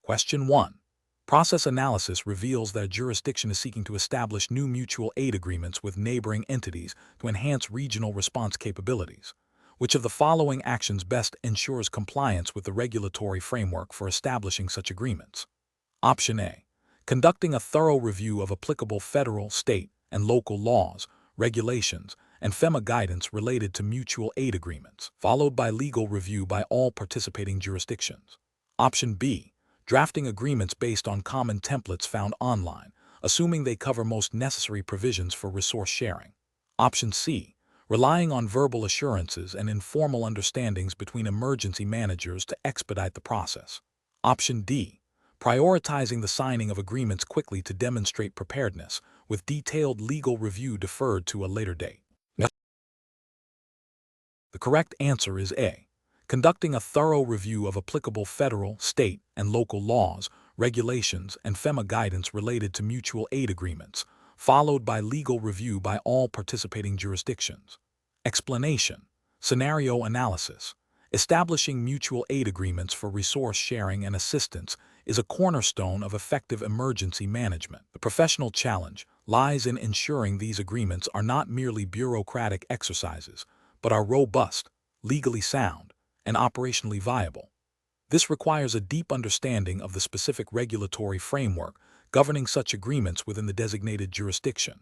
Question 1. Process analysis reveals that a jurisdiction is seeking to establish new mutual aid agreements with neighboring entities to enhance regional response capabilities. Which of the following actions best ensures compliance with the regulatory framework for establishing such agreements? Option A. Conducting a thorough review of applicable federal, state, and local laws, regulations, and FEMA guidance related to mutual aid agreements, followed by legal review by all participating jurisdictions. Option B. Drafting agreements based on common templates found online, assuming they cover most necessary provisions for resource sharing. Option C. Relying on verbal assurances and informal understandings between emergency managers to expedite the process. Option D. Prioritizing the signing of agreements quickly to demonstrate preparedness, with detailed legal review deferred to a later date. The correct answer is A. Conducting a thorough review of applicable federal, state, and local laws, regulations, and FEMA guidance related to mutual aid agreements, followed by legal review by all participating jurisdictions. Explanation. Scenario analysis. Establishing mutual aid agreements for resource sharing and assistance is a cornerstone of effective emergency management. The professional challenge lies in ensuring these agreements are not merely bureaucratic exercises, but are robust, legally sound, and operationally viable. This requires a deep understanding of the specific regulatory framework governing such agreements within the designated jurisdiction,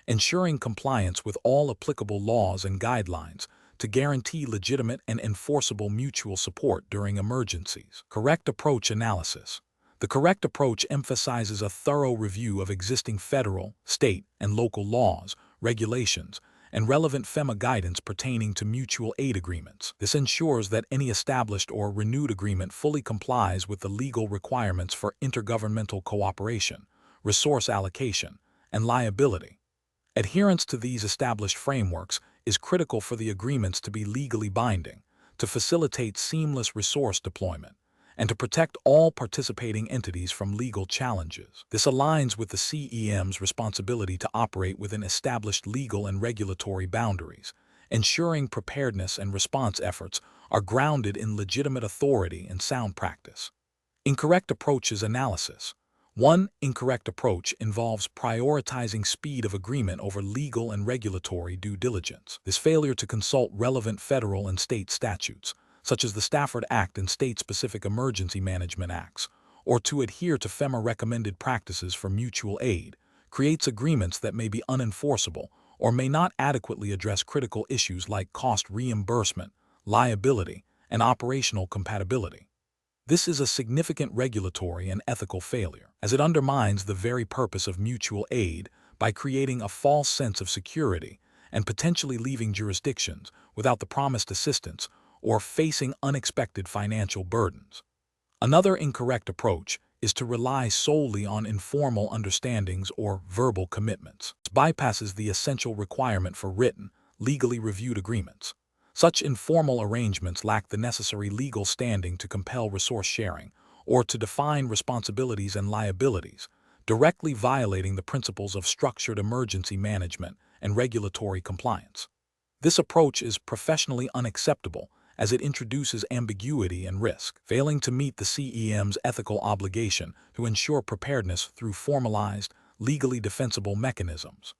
ensuring compliance with all applicable laws and guidelines to guarantee legitimate and enforceable mutual support during emergencies. Correct approach analysis. The correct approach emphasizes a thorough review of existing federal, state, and local laws, regulations, and relevant FEMA guidance pertaining to mutual aid agreements. This ensures that any established or renewed agreement fully complies with the legal requirements for intergovernmental cooperation, resource allocation, and liability. Adherence to these established frameworks is critical for the agreements to be legally binding, to facilitate seamless resource deployment, and to protect all participating entities from legal challenges. This aligns with the CEM's responsibility to operate within established legal and regulatory boundaries, ensuring preparedness and response efforts are grounded in legitimate authority and sound practice. Incorrect approaches analysis. One incorrect approach involves prioritizing speed of agreement over legal and regulatory due diligence. This failure to consult relevant federal and state statutes, such as the Stafford Act and State-Specific Emergency Management Acts, or to adhere to FEMA-recommended practices for mutual aid, creates agreements that may be unenforceable or may not adequately address critical issues like cost reimbursement, liability, and operational compatibility. This is a significant regulatory and ethical failure, as it undermines the very purpose of mutual aid by creating a false sense of security and potentially leaving jurisdictions without the promised assistance or facing unexpected financial burdens. Another incorrect approach is to rely solely on informal understandings or verbal commitments. This bypasses the essential requirement for written, legally reviewed agreements. Such informal arrangements lack the necessary legal standing to compel resource sharing or to define responsibilities and liabilities, directly violating the principles of structured emergency management and regulatory compliance. This approach is professionally unacceptable as it introduces ambiguity and risk, failing to meet the CEM's ethical obligation to ensure preparedness through formalized, legally defensible mechanisms.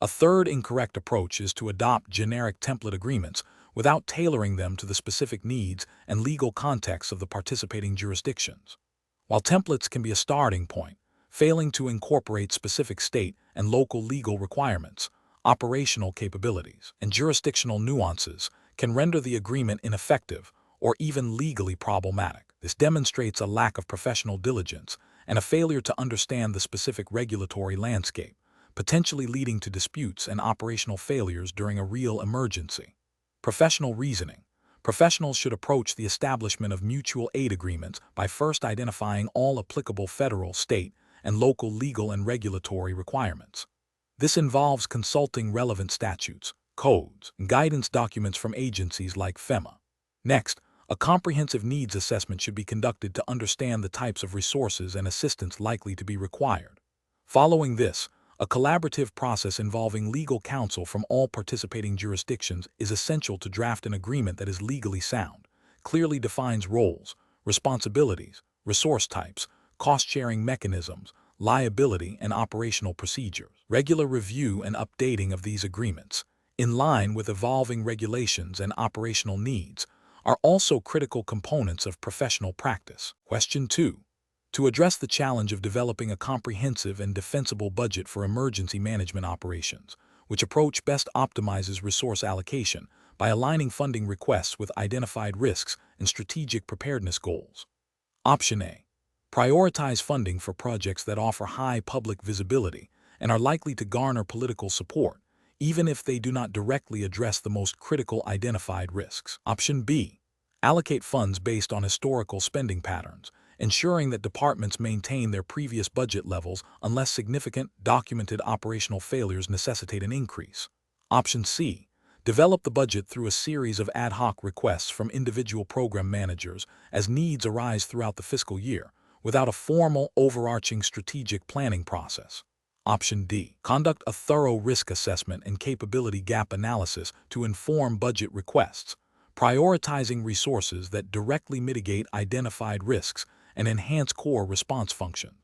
A third incorrect approach is to adopt generic template agreements without tailoring them to the specific needs and legal contexts of the participating jurisdictions. While templates can be a starting point, failing to incorporate specific state and local legal requirements, operational capabilities, and jurisdictional nuances can render the agreement ineffective or even legally problematic. This demonstrates a lack of professional diligence and a failure to understand the specific regulatory landscape, potentially leading to disputes and operational failures during a real emergency. Professional reasoning. Professionals should approach the establishment of mutual aid agreements by first identifying all applicable federal, state, and local legal and regulatory requirements. This involves consulting relevant statutes, codes, and guidance documents from agencies like FEMA. Next, a comprehensive needs assessment should be conducted to understand the types of resources and assistance likely to be required. Following this, a collaborative process involving legal counsel from all participating jurisdictions is essential to draft an agreement that is legally sound, clearly defines roles, responsibilities, resource types, cost-sharing mechanisms, liability, and operational procedures. Regular review and updating of these agreements, in line with evolving regulations and operational needs, are also critical components of professional practice. Question 2. To address the challenge of developing a comprehensive and defensible budget for emergency management operations, which approach best optimizes resource allocation by aligning funding requests with identified risks and strategic preparedness goals. Option A. Prioritize funding for projects that offer high public visibility and are likely to garner political support, even if they do not directly address the most critical identified risks. Option B. Allocate funds based on historical spending patterns, ensuring that departments maintain their previous budget levels unless significant, documented operational failures necessitate an increase. Option C. Develop the budget through a series of ad hoc requests from individual program managers as needs arise throughout the fiscal year, without a formal, overarching strategic planning process. Option D. Conduct a thorough risk assessment and capability gap analysis to inform budget requests, prioritizing resources that directly mitigate identified risks and enhance core response functions,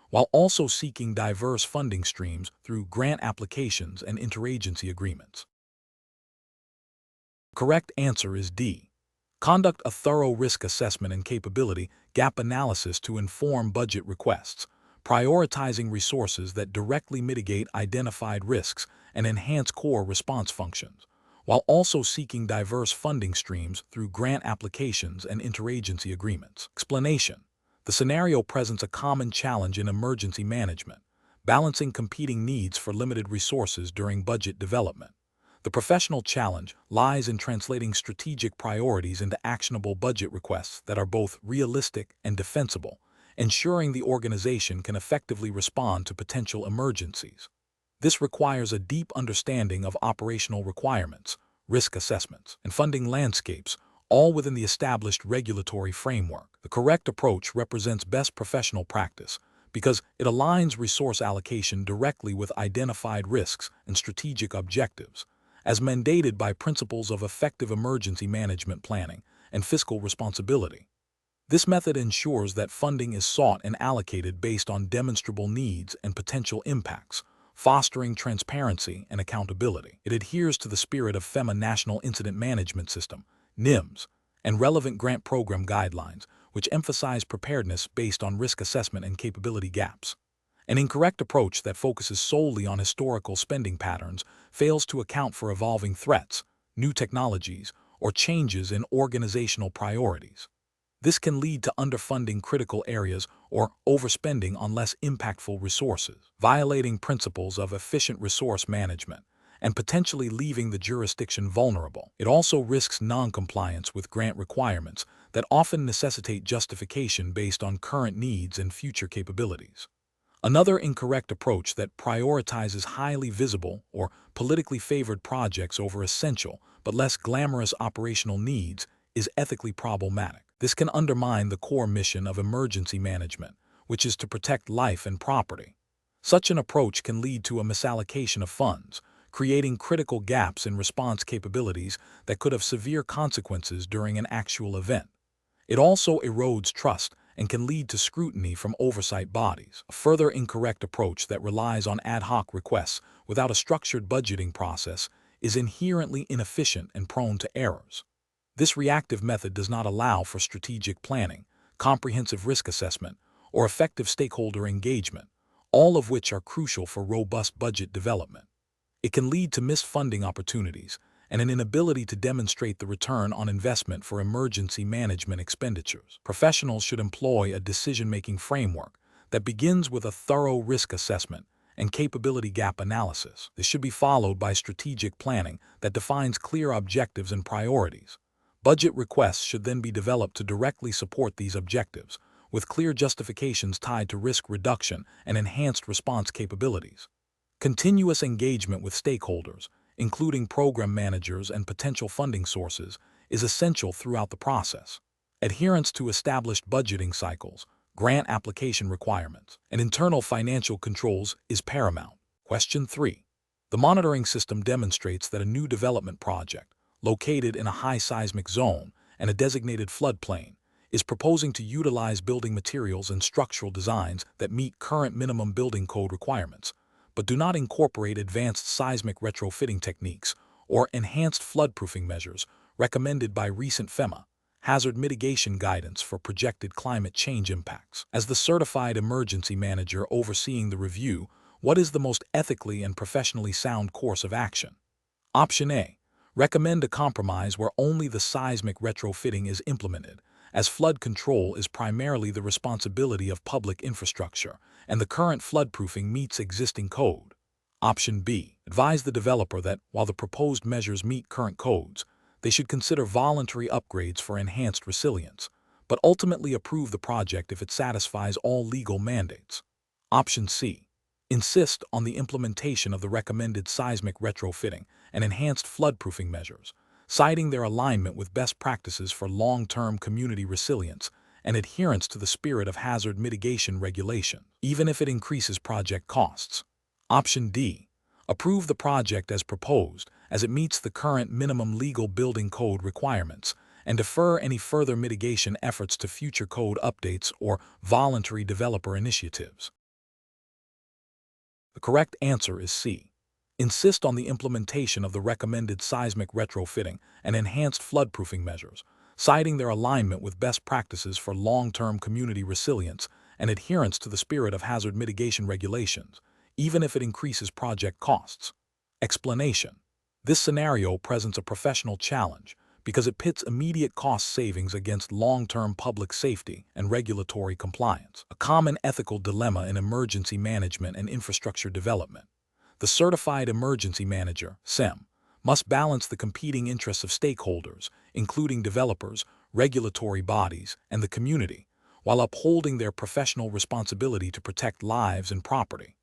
while also seeking diverse funding streams through grant applications and interagency agreements. The correct answer is D. Conduct a thorough risk assessment and capability gap analysis to inform budget requests, prioritizing resources that directly mitigate identified risks and enhance core response functions, while also seeking diverse funding streams through grant applications and interagency agreements. Explanation. The scenario presents a common challenge in emergency management, balancing competing needs for limited resources during budget development. The professional challenge lies in translating strategic priorities into actionable budget requests that are both realistic and defensible, ensuring the organization can effectively respond to potential emergencies. This requires a deep understanding of operational requirements, risk assessments, and funding landscapes, all within the established regulatory framework. The correct approach represents best professional practice because it aligns resource allocation directly with identified risks and strategic objectives, as mandated by principles of effective emergency management planning and fiscal responsibility. This method ensures that funding is sought and allocated based on demonstrable needs and potential impacts, fostering transparency and accountability. It adheres to the spirit of FEMA National Incident Management System, NIMS, and relevant grant program guidelines, which emphasize preparedness based on risk assessment and capability gaps. An incorrect approach that focuses solely on historical spending patterns fails to account for evolving threats, new technologies, or changes in organizational priorities. This can lead to underfunding critical areas or overspending on less impactful resources, violating principles of efficient resource management and potentially leaving the jurisdiction vulnerable. It also risks non-compliance with grant requirements that often necessitate justification based on current needs and future capabilities. Another incorrect approach that prioritizes highly visible or politically favored projects over essential but less glamorous operational needs is ethically problematic. This can undermine the core mission of emergency management, which is to protect life and property. Such an approach can lead to a misallocation of funds, creating critical gaps in response capabilities that could have severe consequences during an actual event. It also erodes trust and can lead to scrutiny from oversight bodies. A further incorrect approach that relies on ad hoc requests without a structured budgeting process is inherently inefficient and prone to errors. This reactive method does not allow for strategic planning, comprehensive risk assessment, or effective stakeholder engagement, all of which are crucial for robust budget development. It can lead to missed funding opportunities and an inability to demonstrate the return on investment for emergency management expenditures. Professionals should employ a decision-making framework that begins with a thorough risk assessment and capability gap analysis. This should be followed by strategic planning that defines clear objectives and priorities. Budget requests should then be developed to directly support these objectives, with clear justifications tied to risk reduction and enhanced response capabilities. Continuous engagement with stakeholders, including program managers and potential funding sources, is essential throughout the process. Adherence to established budgeting cycles, grant application requirements, and internal financial controls is paramount. Question 3. The monitoring system demonstrates that a new development project, located in a high seismic zone and a designated floodplain, is proposing to utilize building materials and structural designs that meet current minimum building code requirements, but do not incorporate advanced seismic retrofitting techniques or enhanced floodproofing measures recommended by recent FEMA hazard mitigation guidance for projected climate change impacts. As the certified emergency manager overseeing the review, what is the most ethically and professionally sound course of action? Option A. Recommend a compromise where only the seismic retrofitting is implemented, as flood control is primarily the responsibility of public infrastructure, and the current floodproofing meets existing code. Option B. Advise the developer that, while the proposed measures meet current codes, they should consider voluntary upgrades for enhanced resilience, but ultimately approve the project if it satisfies all legal mandates. Option C. Insist on the implementation of the recommended seismic retrofitting and enhanced floodproofing measures, citing their alignment with best practices for long-term community resilience and adherence to the spirit of hazard mitigation regulation, even if it increases project costs. Option D. Approve the project as proposed, as it meets the current minimum legal building code requirements, and defer any further mitigation efforts to future code updates or voluntary developer initiatives. The correct answer is C. Insist on the implementation of the recommended seismic retrofitting and enhanced floodproofing measures, citing their alignment with best practices for long-term community resilience and adherence to the spirit of hazard mitigation regulations, even if it increases project costs. Explanation. This scenario presents a professional challenge because it pits immediate cost savings against long-term public safety and regulatory compliance, a common ethical dilemma in emergency management and infrastructure development. The Certified Emergency Manager, CEM, must balance the competing interests of stakeholders, including developers, regulatory bodies, and the community, while upholding their professional responsibility to protect lives and property.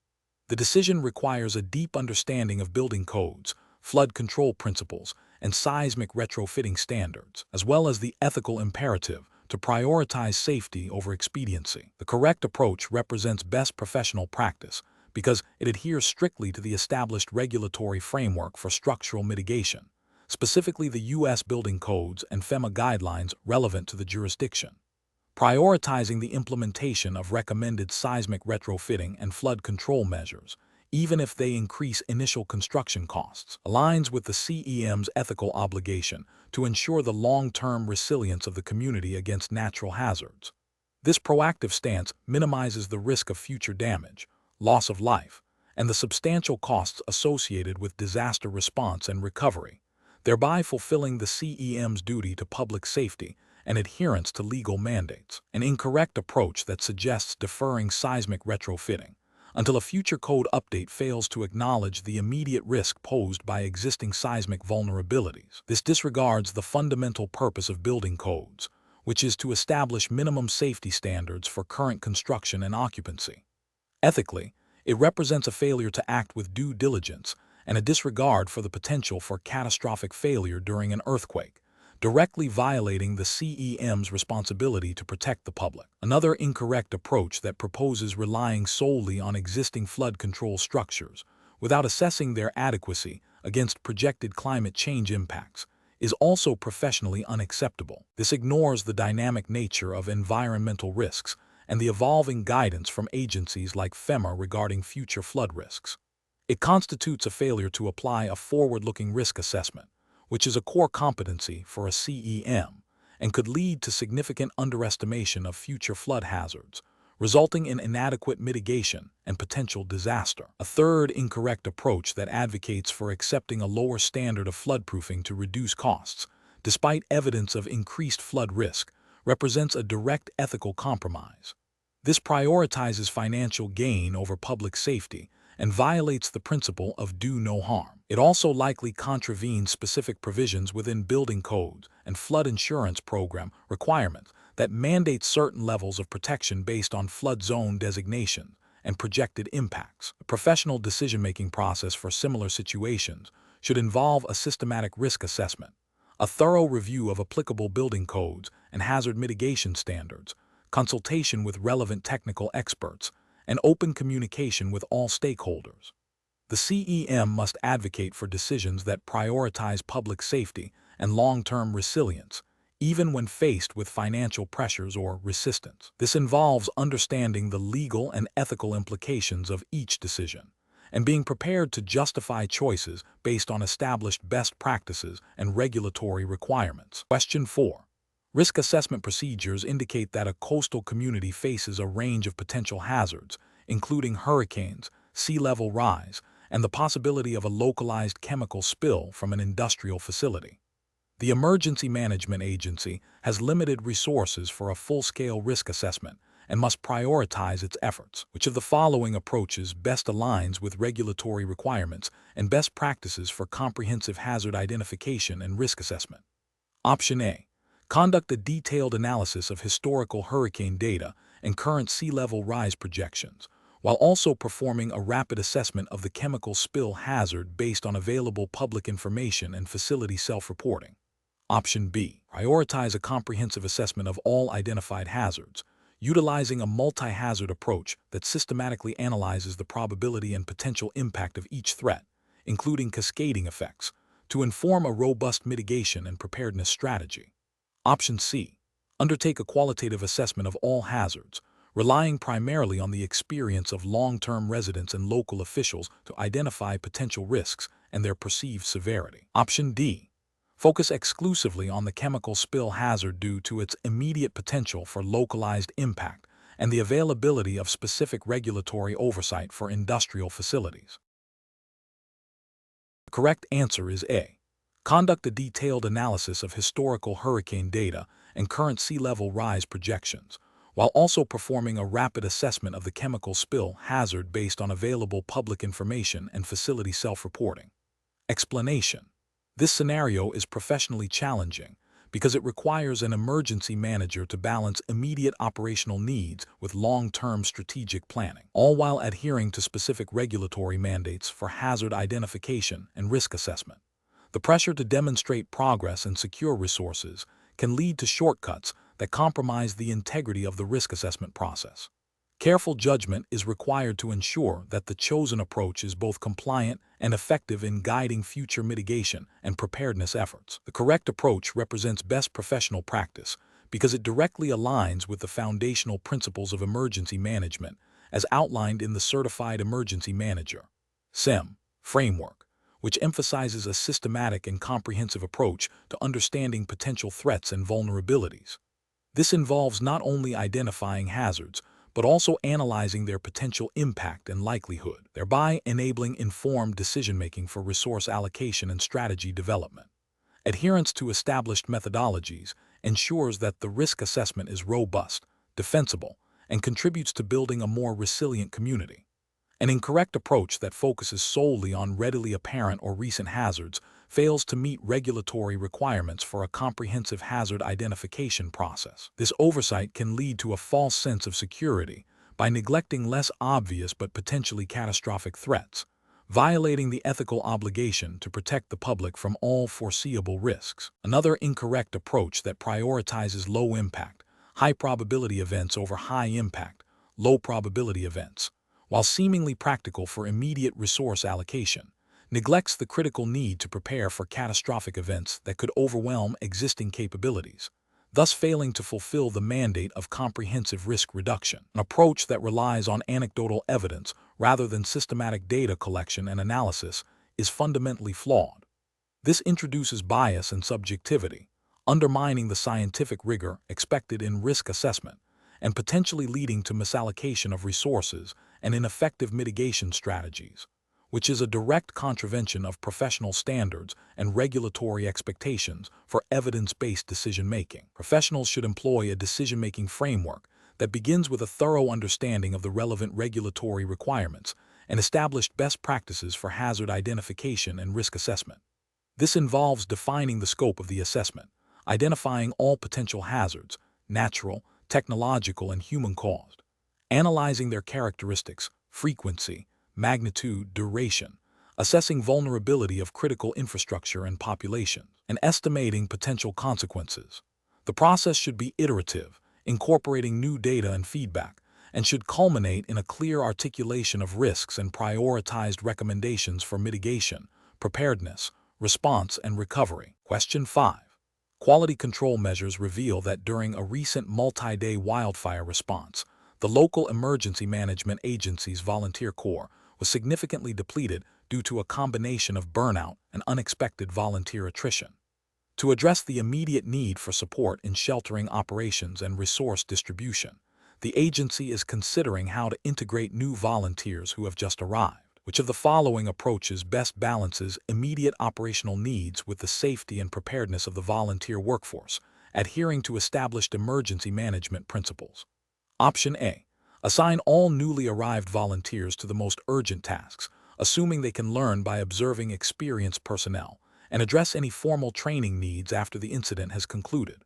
The decision requires a deep understanding of building codes, flood control principles, and seismic retrofitting standards, as well as the ethical imperative to prioritize safety over expediency. The correct approach represents best professional practice because it adheres strictly to the established regulatory framework for structural mitigation, specifically the U.S. building codes and FEMA guidelines relevant to the jurisdiction. Prioritizing the implementation of recommended seismic retrofitting and flood control measures, even if they increase initial construction costs, aligns with the CEM's ethical obligation to ensure the long-term resilience of the community against natural hazards. This proactive stance minimizes the risk of future damage, loss of life, and the substantial costs associated with disaster response and recovery, thereby fulfilling the CEM's duty to public safety and adherence to legal mandates. An incorrect approach that suggests deferring seismic retrofitting until a future code update fails to acknowledge the immediate risk posed by existing seismic vulnerabilities. This disregards the fundamental purpose of building codes, which is to establish minimum safety standards for current construction and occupancy. Ethically, it represents a failure to act with due diligence and a disregard for the potential for catastrophic failure during an earthquake, directly violating the CEM's responsibility to protect the public. Another incorrect approach that proposes relying solely on existing flood control structures without assessing their adequacy against projected climate change impacts is also professionally unacceptable. This ignores the dynamic nature of environmental risks and the evolving guidance from agencies like FEMA regarding future flood risks. It constitutes a failure to apply a forward-looking risk assessment, which is a core competency for a CEM, and could lead to significant underestimation of future flood hazards, resulting in inadequate mitigation and potential disaster. A third incorrect approach that advocates for accepting a lower standard of floodproofing to reduce costs, despite evidence of increased flood risk, represents a direct ethical compromise. This prioritizes financial gain over public safety and violates the principle of do no harm. It also likely contravenes specific provisions within building codes and flood insurance program requirements that mandate certain levels of protection based on flood zone designation and projected impacts. A professional decision-making process for similar situations should involve a systematic risk assessment, a thorough review of applicable building codes and hazard mitigation standards, consultation with relevant technical experts, and open communication with all stakeholders. The CEM must advocate for decisions that prioritize public safety and long-term resilience, even when faced with financial pressures or resistance. This involves understanding the legal and ethical implications of each decision and being prepared to justify choices based on established best practices and regulatory requirements. Question 4. Risk assessment procedures indicate that a coastal community faces a range of potential hazards, including hurricanes, sea level rise, and the possibility of a localized chemical spill from an industrial facility. The Emergency Management Agency has limited resources for a full-scale risk assessment and must prioritize its efforts. Which of the following approaches best aligns with regulatory requirements and best practices for comprehensive hazard identification and risk assessment? Option A. Conduct a detailed analysis of historical hurricane data and current sea level rise projections, while also performing a rapid assessment of the chemical spill hazard based on available public information and facility self-reporting. Option B. Prioritize a comprehensive assessment of all identified hazards, utilizing a multi-hazard approach that systematically analyzes the probability and potential impact of each threat, including cascading effects, to inform a robust mitigation and preparedness strategy. Option C. Undertake a qualitative assessment of all hazards, relying primarily on the experience of long-term residents and local officials to identify potential risks and their perceived severity. Option D. Focus exclusively on the chemical spill hazard due to its immediate potential for localized impact and the availability of specific regulatory oversight for industrial facilities. The correct answer is A. Conduct a detailed analysis of historical hurricane data and current sea level rise projections, while also performing a rapid assessment of the chemical spill hazard based on available public information and facility self-reporting. Explanation. This scenario is professionally challenging because it requires an emergency manager to balance immediate operational needs with long-term strategic planning, all while adhering to specific regulatory mandates for hazard identification and risk assessment. The pressure to demonstrate progress and secure resources can lead to shortcuts that compromise the integrity of the risk assessment process. Careful judgment is required to ensure that the chosen approach is both compliant and effective in guiding future mitigation and preparedness efforts. The correct approach represents best professional practice because it directly aligns with the foundational principles of emergency management as outlined in the Certified Emergency Manager (CEM) framework, which emphasizes a systematic and comprehensive approach to understanding potential threats and vulnerabilities. This involves not only identifying hazards, but also analyzing their potential impact and likelihood, thereby enabling informed decision-making for resource allocation and strategy development. Adherence to established methodologies ensures that the risk assessment is robust, defensible, and contributes to building a more resilient community. An incorrect approach that focuses solely on readily apparent or recent hazards fails to meet regulatory requirements for a comprehensive hazard identification process. This oversight can lead to a false sense of security by neglecting less obvious but potentially catastrophic threats, violating the ethical obligation to protect the public from all foreseeable risks. Another incorrect approach that prioritizes low-impact, high-probability events over high-impact, low-probability events, while seemingly practical for immediate resource allocation, neglects the critical need to prepare for catastrophic events that could overwhelm existing capabilities, thus failing to fulfill the mandate of comprehensive risk reduction. An approach that relies on anecdotal evidence rather than systematic data collection and analysis is fundamentally flawed. This introduces bias and subjectivity, undermining the scientific rigor expected in risk assessment and potentially leading to misallocation of resources and ineffective mitigation strategies, which is a direct contravention of professional standards and regulatory expectations for evidence-based decision-making. Professionals should employ a decision-making framework that begins with a thorough understanding of the relevant regulatory requirements and established best practices for hazard identification and risk assessment. This involves defining the scope of the assessment, identifying all potential hazards, natural, technological, and human-caused, analyzing their characteristics, frequency, magnitude, duration, assessing vulnerability of critical infrastructure and populations, and estimating potential consequences. The process should be iterative, incorporating new data and feedback, and should culminate in a clear articulation of risks and prioritized recommendations for mitigation, preparedness, response, and recovery. Question 5. Quality control measures reveal that during a recent multi-day wildfire response, the local emergency management agency's volunteer corps was significantly depleted due to a combination of burnout and unexpected volunteer attrition. To address the immediate need for support in sheltering operations and resource distribution, the agency is considering how to integrate new volunteers who have just arrived. Which of the following approaches best balances immediate operational needs with the safety and preparedness of the volunteer workforce, adhering to established emergency management principles? Option A. Assign all newly arrived volunteers to the most urgent tasks, assuming they can learn by observing experienced personnel, and address any formal training needs after the incident has concluded.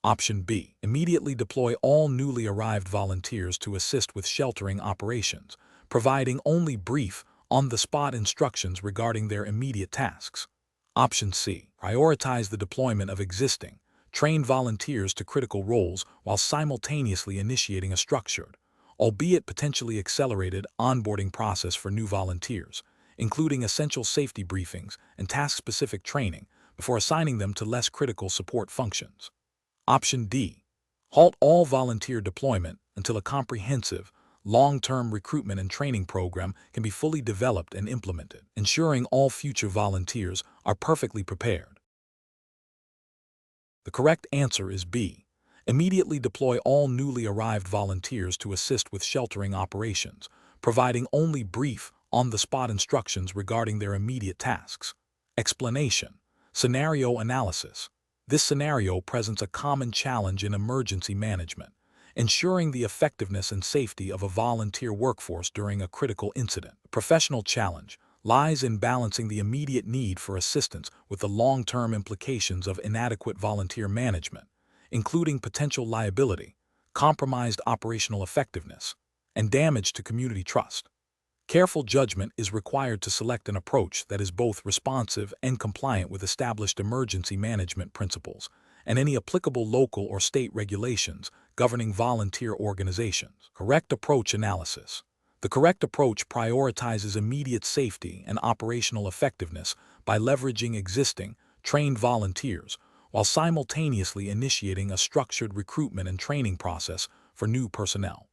Option B. Immediately deploy all newly arrived volunteers to assist with sheltering operations, providing only brief, on-the-spot instructions regarding their immediate tasks. Option C. Prioritize the deployment of existing, trained volunteers to critical roles while simultaneously initiating a structured, albeit potentially accelerated, onboarding process for new volunteers, including essential safety briefings and task-specific training before assigning them to less critical support functions. Option D. Halt all volunteer deployment until a comprehensive, long-term recruitment and training program can be fully developed and implemented, ensuring all future volunteers are perfectly prepared. The correct answer is B. Immediately deploy all newly arrived volunteers to assist with sheltering operations, providing only brief, on-the-spot instructions regarding their immediate tasks. Explanation. Scenario analysis. This scenario presents a common challenge in emergency management, ensuring the effectiveness and safety of a volunteer workforce during a critical incident. The professional challenge lies in balancing the immediate need for assistance with the long-term implications of inadequate volunteer management, including potential liability, compromised operational effectiveness, and damage to community trust. Careful judgment is required to select an approach that is both responsive and compliant with established emergency management principles and any applicable local or state regulations governing volunteer organizations. Correct approach analysis. The correct approach prioritizes immediate safety and operational effectiveness by leveraging existing, trained volunteers while simultaneously initiating a structured recruitment and training process for new personnel.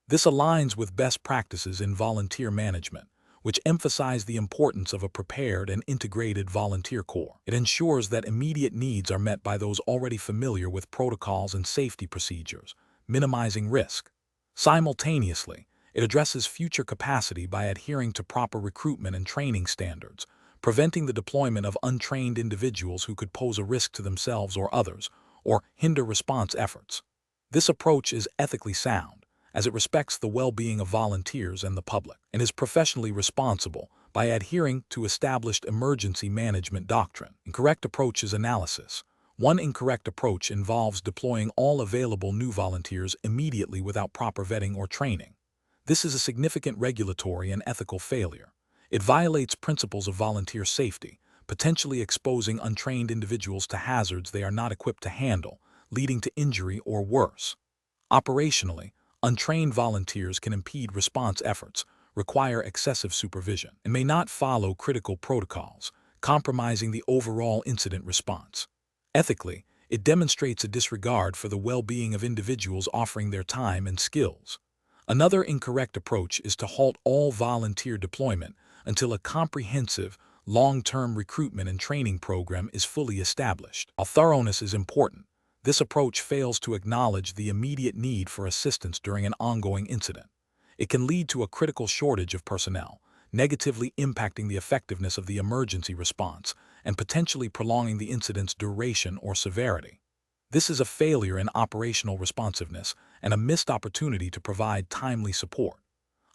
This aligns with best practices in volunteer management, which emphasize the importance of a prepared and integrated volunteer corps. It ensures that immediate needs are met by those already familiar with protocols and safety procedures, minimizing risk. Simultaneously, it addresses future capacity by adhering to proper recruitment and training standards, preventing the deployment of untrained individuals who could pose a risk to themselves or others, or hinder response efforts. This approach is ethically sound, as it respects the well-being of volunteers and the public, and is professionally responsible by adhering to established emergency management doctrine. Incorrect approaches analysis. One incorrect approach involves deploying all available new volunteers immediately without proper vetting or training. This is a significant regulatory and ethical failure. It violates principles of volunteer safety, potentially exposing untrained individuals to hazards they are not equipped to handle, leading to injury or worse. Operationally, untrained volunteers can impede response efforts, require excessive supervision, and may not follow critical protocols, compromising the overall incident response. Ethically, it demonstrates a disregard for the well-being of individuals offering their time and skills. Another incorrect approach is to halt all volunteer deployment until a comprehensive, long-term recruitment and training program is fully established. While thoroughness is important, this approach fails to acknowledge the immediate need for assistance during an ongoing incident. It can lead to a critical shortage of personnel, negatively impacting the effectiveness of the emergency response and potentially prolonging the incident's duration or severity. This is a failure in operational responsiveness and a missed opportunity to provide timely support.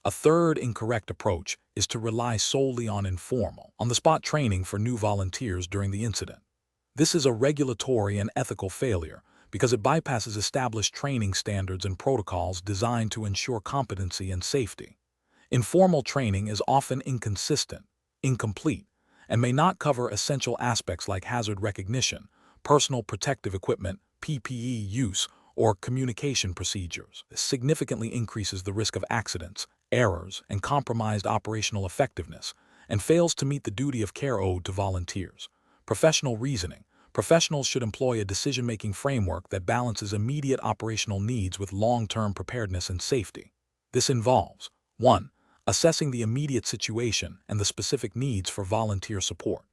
A third incorrect approach is to rely solely on informal, on-the-spot training for new volunteers during the incident. This is a regulatory and ethical failure because it bypasses established training standards and protocols designed to ensure competency and safety. Informal training is often inconsistent, incomplete, and may not cover essential aspects like hazard recognition, personal protective equipment, PPE use, or communication procedures. This significantly increases the risk of accidents, errors, and compromised operational effectiveness, and fails to meet the duty of care owed to volunteers. Professional reasoning. professionals should employ a decision-making framework that balances immediate operational needs with long-term preparedness and safety. This involves 1. Assessing the immediate situation and the specific needs for volunteer support.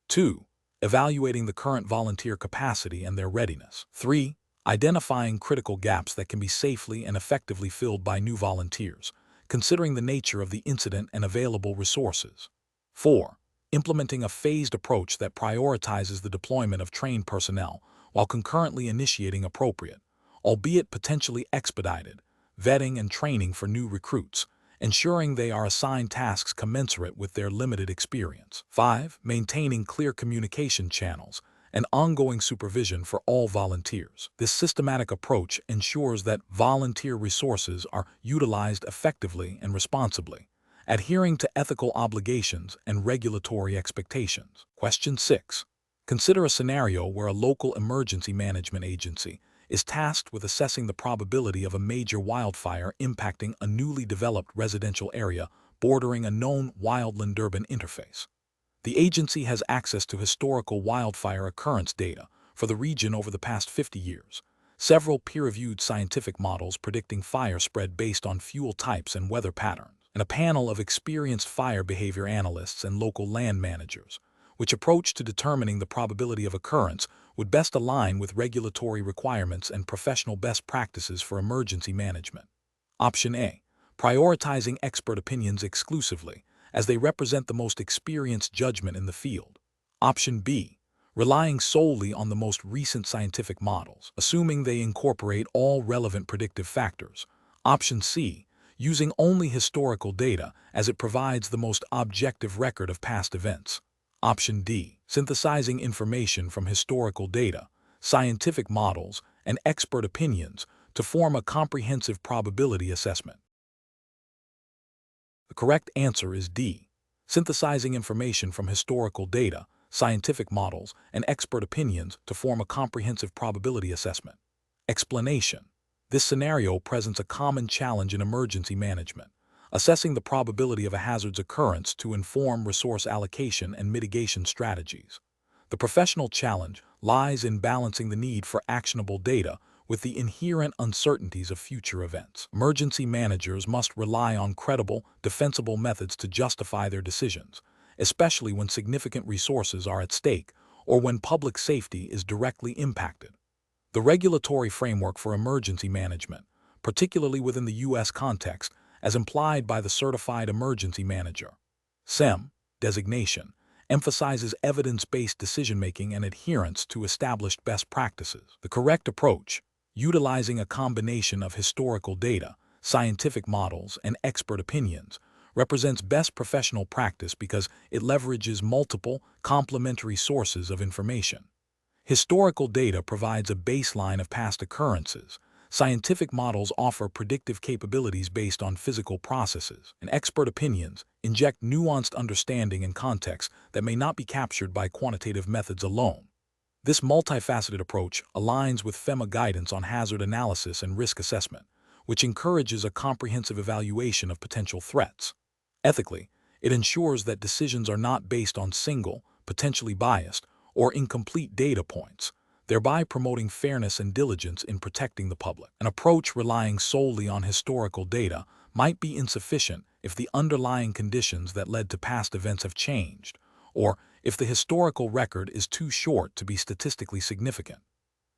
2. Evaluating the current volunteer capacity and their readiness. 3. Identifying critical gaps that can be safely and effectively filled by new volunteers, considering the nature of the incident and available resources. 4. Implementing a phased approach that prioritizes the deployment of trained personnel while concurrently initiating appropriate, albeit potentially expedited, vetting and training for new recruits, ensuring they are assigned tasks commensurate with their limited experience. 5. Maintaining clear communication channels and ongoing supervision for all volunteers. This systematic approach ensures that volunteer resources are utilized effectively and responsibly, adhering to ethical obligations and regulatory expectations. Question 6. Consider a scenario where a local emergency management agency is tasked with assessing the probability of a major wildfire impacting a newly developed residential area bordering a known wildland-urban interface. The agency has access to historical wildfire occurrence data for the region over the past 50 years, several peer-reviewed scientific models predicting fire spread based on fuel types and weather patterns, and a panel of experienced fire behavior analysts and local land managers, which approach to determining the probability of occurrence would best align with regulatory requirements and professional best practices for emergency management. Option A. Prioritizing expert opinions exclusively, as they represent the most experienced judgment in the field. Option B. Relying solely on the most recent scientific models, assuming they incorporate all relevant predictive factors. Option C. Using only historical data, as it provides the most objective record of past events. Option D. Synthesizing information from historical data, scientific models, and expert opinions to form a comprehensive probability assessment. The correct answer is D. Synthesizing information from historical data, scientific models, and expert opinions to form a comprehensive probability assessment. Explanation. This scenario presents a common challenge in emergency management, assessing the probability of a hazard's occurrence to inform resource allocation and mitigation strategies. The professional challenge lies in balancing the need for actionable data with the inherent uncertainties of future events. Emergency managers must rely on credible, defensible methods to justify their decisions, especially when significant resources are at stake or when public safety is directly impacted. The regulatory framework for emergency management, particularly within the U.S. context, as implied by the Certified Emergency Manager (CEM) designation, emphasizes evidence-based decision-making and adherence to established best practices. The correct approach, utilizing a combination of historical data, scientific models, and expert opinions, represents best professional practice because it leverages multiple, complementary sources of information. Historical data provides a baseline of past occurrences. Scientific models offer predictive capabilities based on physical processes, and expert opinions inject nuanced understanding and context that may not be captured by quantitative methods alone. This multifaceted approach aligns with FEMA guidance on hazard analysis and risk assessment, which encourages a comprehensive evaluation of potential threats. Ethically, it ensures that decisions are not based on single, potentially biased, or incomplete data points, thereby promoting fairness and diligence in protecting the public. An approach relying solely on historical data might be insufficient if the underlying conditions that led to past events have changed, or if the historical record is too short to be statistically significant.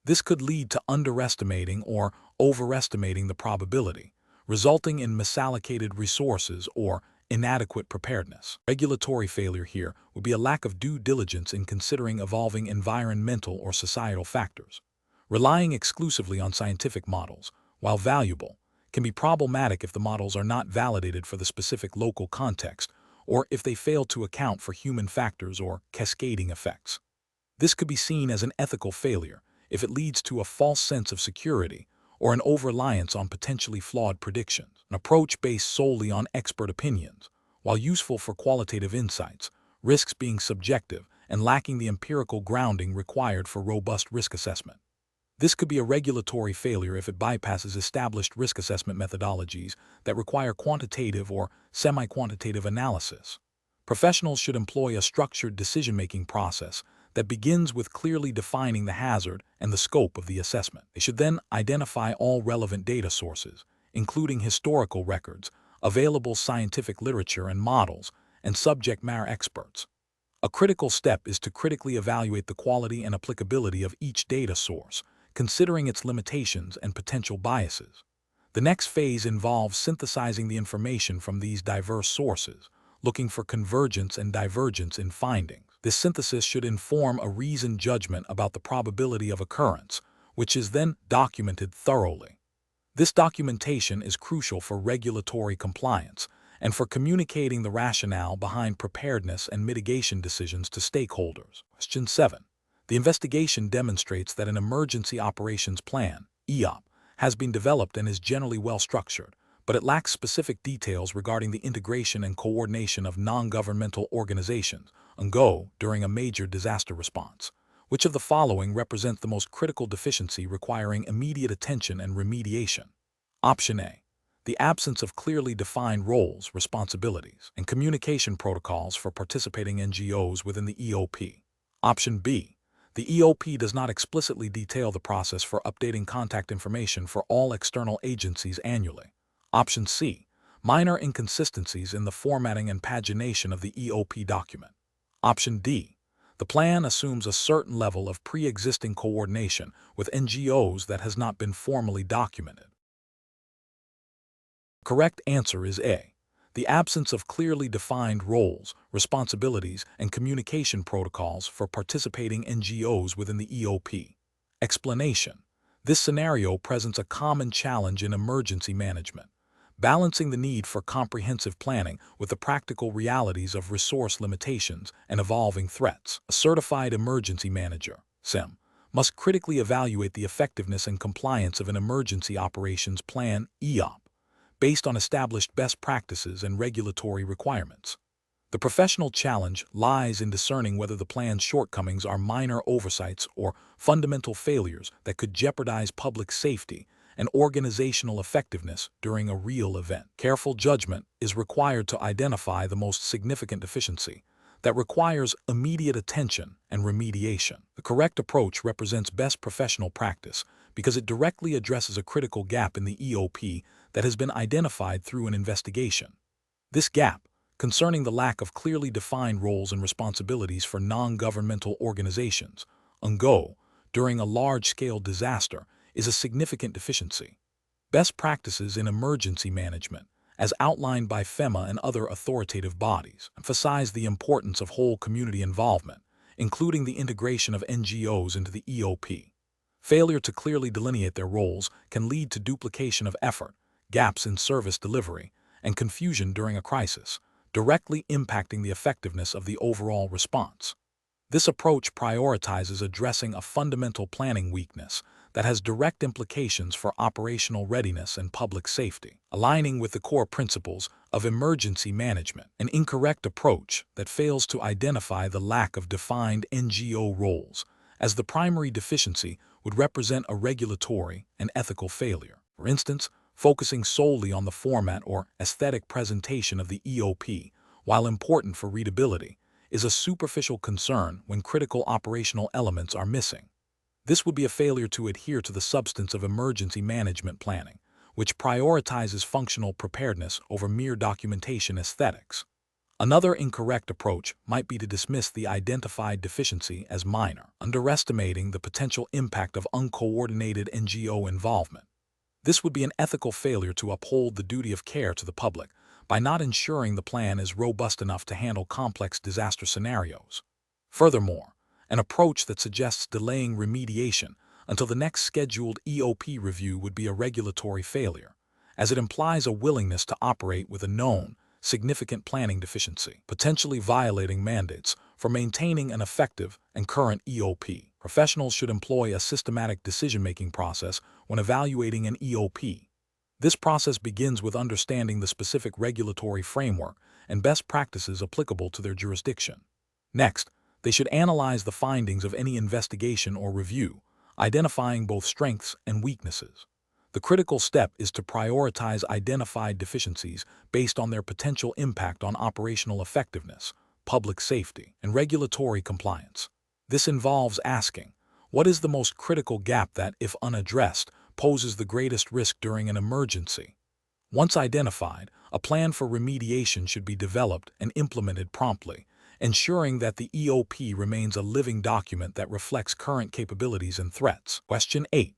This could lead to underestimating or overestimating the probability, resulting in misallocated resources or inadequate preparedness. Regulatory failure here would be a lack of due diligence in considering evolving environmental or societal factors. Relying exclusively on scientific models, while valuable, can be problematic if the models are not validated for the specific local context or if they fail to account for human factors or cascading effects. This could be seen as an ethical failure if it leads to a false sense of security or an over-reliance on potentially flawed predictions. An approach based solely on expert opinions, while useful for qualitative insights, risks being subjective and lacking the empirical grounding required for robust risk assessment. This could be a regulatory failure if it bypasses established risk assessment methodologies that require quantitative or semi-quantitative analysis. Professionals should employ a structured decision-making process that begins with clearly defining the hazard and the scope of the assessment. They should then identify all relevant data sources, including historical records, available scientific literature and models, and subject matter experts. A critical step is to critically evaluate the quality and applicability of each data source, considering its limitations and potential biases. The next phase involves synthesizing the information from these diverse sources, looking for convergence and divergence in findings. This synthesis should inform a reasoned judgment about the probability of occurrence, which is then documented thoroughly. This documentation is crucial for regulatory compliance and for communicating the rationale behind preparedness and mitigation decisions to stakeholders. Question 7. The investigation demonstrates that an emergency operations plan, EOP, has been developed and is generally well structured, but it lacks specific details regarding the integration and coordination of non-governmental organizations, NGO, during a major disaster response. Which of the following represents the most critical deficiency requiring immediate attention and remediation? Option A. The absence of clearly defined roles, responsibilities, and communication protocols for participating NGOs within the EOP. Option B. The EOP does not explicitly detail the process for updating contact information for all external agencies annually. Option C. Minor inconsistencies in the formatting and pagination of the EOP document. Option D. The plan assumes a certain level of pre-existing coordination with NGOs that has not been formally documented. The correct answer is A. The absence of clearly defined roles, responsibilities, and communication protocols for participating NGOs within the EOP. Explanation. This scenario presents a common challenge in emergency management, balancing the need for comprehensive planning with the practical realities of resource limitations and evolving threats. A certified emergency manager, CEM, must critically evaluate the effectiveness and compliance of an emergency operations plan, EOP, based on established best practices and regulatory requirements. The professional challenge lies in discerning whether the plan's shortcomings are minor oversights or fundamental failures that could jeopardize public safety and organizational effectiveness during a real event. Careful judgment is required to identify the most significant deficiency that requires immediate attention and remediation. The correct approach represents best professional practice because it directly addresses a critical gap in the EOP that has been identified through an investigation. This gap, concerning the lack of clearly defined roles and responsibilities for non-governmental organizations, NGO, during a large-scale disaster, is a significant deficiency. Best practices in emergency management, as outlined by FEMA and other authoritative bodies, emphasize the importance of whole community involvement, including the integration of NGOs into the EOP. Failure to clearly delineate their roles can lead to duplication of effort, gaps in service delivery, and confusion during a crisis, directly impacting the effectiveness of the overall response. This approach prioritizes addressing a fundamental planning weakness that has direct implications for operational readiness and public safety, aligning with the core principles of emergency management. An incorrect approach that fails to identify the lack of defined NGO roles as the primary deficiency would represent a regulatory and ethical failure. For instance, focusing solely on the format or aesthetic presentation of the EOP, while important for readability, is a superficial concern when critical operational elements are missing. This would be a failure to adhere to the substance of emergency management planning, which prioritizes functional preparedness over mere documentation aesthetics. Another incorrect approach might be to dismiss the identified deficiency as minor, underestimating the potential impact of uncoordinated NGO involvement. This would be an ethical failure to uphold the duty of care to the public by not ensuring the plan is robust enough to handle complex disaster scenarios. Furthermore, an approach that suggests delaying remediation until the next scheduled EOP review would be a regulatory failure, as it implies a willingness to operate with a known, significant planning deficiency, potentially violating mandates for maintaining an effective and current EOP. Professionals should employ a systematic decision-making process when evaluating an EOP. This process begins with understanding the specific regulatory framework and best practices applicable to their jurisdiction. Next, they should analyze the findings of any investigation or review, identifying both strengths and weaknesses. The critical step is to prioritize identified deficiencies based on their potential impact on operational effectiveness, public safety, and regulatory compliance. This involves asking, what is the most critical gap that, if unaddressed, poses the greatest risk during an emergency? Once identified, a plan for remediation should be developed and implemented promptly, ensuring that the EOP remains a living document that reflects current capabilities and threats. Question 8.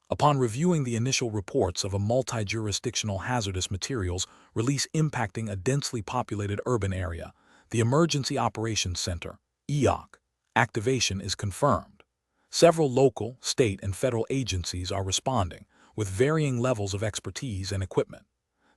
Upon reviewing the initial reports of a multi-jurisdictional hazardous materials release impacting a densely populated urban area, the Emergency Operations Center, EOC, activation is confirmed. Several local, state, and federal agencies are responding, with varying levels of expertise and equipment.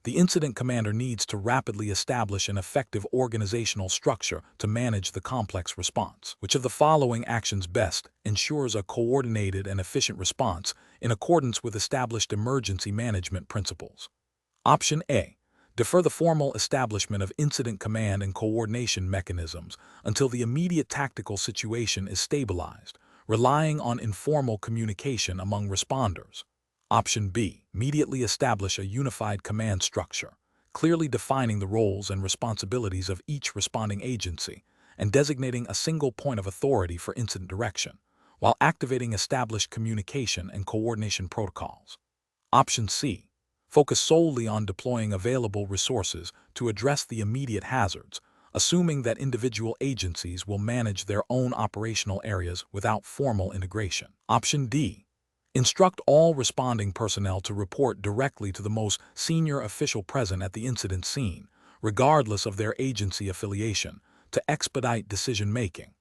The incident commander needs to rapidly establish an effective organizational structure to manage the complex response. Which of the following actions best ensures a coordinated and efficient response in accordance with established emergency management principles? Option A. Defer the formal establishment of incident command and coordination mechanisms until the immediate tactical situation is stabilized, relying on informal communication among responders. Option B. Immediately establish a unified command structure, clearly defining the roles and responsibilities of each responding agency and designating a single point of authority for incident direction, while activating established communication and coordination protocols. Option C. Focus solely on deploying available resources to address the immediate hazards, assuming that individual agencies will manage their own operational areas without formal integration. Option D. Instruct all responding personnel to report directly to the most senior official present at the incident scene, regardless of their agency affiliation, to expedite decision-making.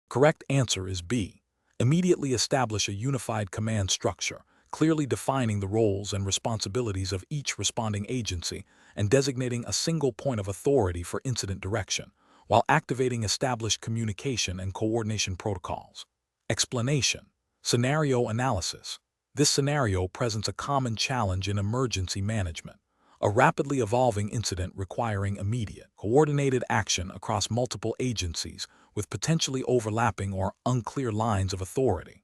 Correct answer is B. Immediately establish a unified command structure, clearly defining the roles and responsibilities of each responding agency and designating a single point of authority for incident direction, while activating established communication and coordination protocols. Explanation. Scenario analysis. This scenario presents a common challenge in emergency management, a rapidly evolving incident requiring immediate, coordinated action across multiple agencies with potentially overlapping or unclear lines of authority.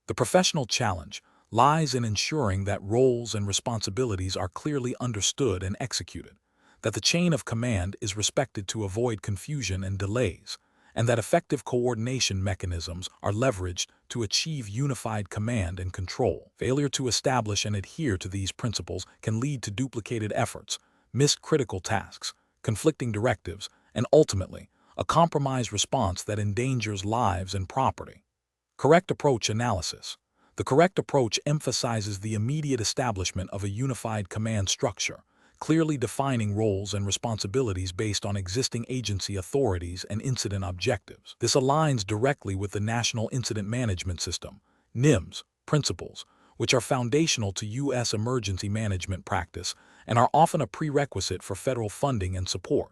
The professional challenge lies in ensuring that roles and responsibilities are clearly understood and executed, that the chain of command is respected to avoid confusion and delays, and that effective coordination mechanisms are leveraged to achieve unified command and control. Failure to establish and adhere to these principles can lead to duplicated efforts, missed critical tasks, conflicting directives, and ultimately, a compromised response that endangers lives and property. Correct approach analysis. The correct approach emphasizes the immediate establishment of a unified command structure, clearly defining roles and responsibilities based on existing agency authorities and incident objectives. This aligns directly with the National Incident Management System, NIMS, principles, which are foundational to U.S. emergency management practice and are often a prerequisite for federal funding and support.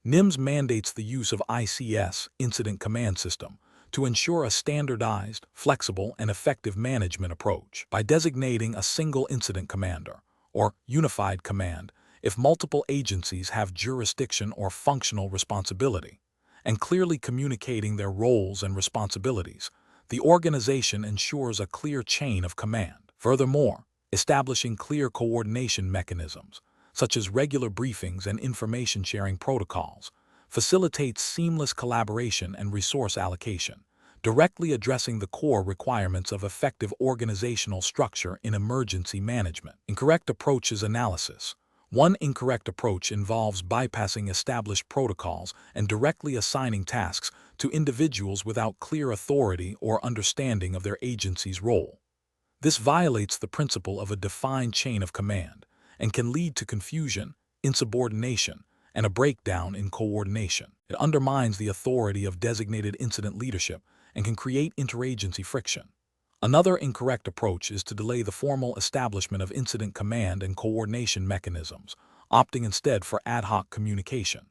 NIMS mandates the use of ICS, Incident Command System, to ensure a standardized, flexible, and effective management approach. By designating a single incident commander, or unified command, if multiple agencies have jurisdiction or functional responsibility, and clearly communicating their roles and responsibilities, the organization ensures a clear chain of command. Furthermore, establishing clear coordination mechanisms, such as regular briefings and information-sharing protocols, facilitates seamless collaboration and resource allocation, directly addressing the core requirements of effective organizational structure in emergency management. Incorrect approaches analysis. One incorrect approach involves bypassing established protocols and directly assigning tasks to individuals without clear authority or understanding of their agency's role. This violates the principle of a defined chain of command and can lead to confusion, insubordination, and a breakdown in coordination. It undermines the authority of designated incident leadership and can create interagency friction. Another incorrect approach is to delay the formal establishment of incident command and coordination mechanisms, opting instead for ad hoc communication.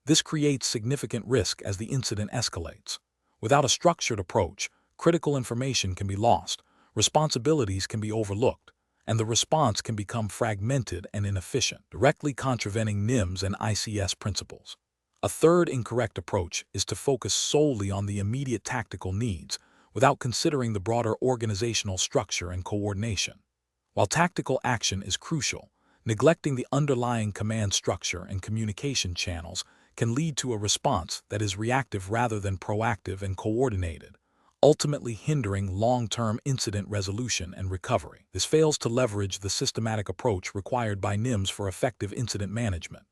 This creates significant risk as the incident escalates. Without a structured approach, critical information can be lost, responsibilities can be overlooked, and the response can become fragmented and inefficient, directly contravening NIMS and ICS principles. A third incorrect approach is to focus solely on the immediate tactical needs without considering the broader organizational structure and coordination. While tactical action is crucial, neglecting the underlying command structure and communication channels can lead to a response that is reactive rather than proactive and coordinated, ultimately hindering long-term incident resolution and recovery. This fails to leverage the systematic approach required by NIMS for effective incident management.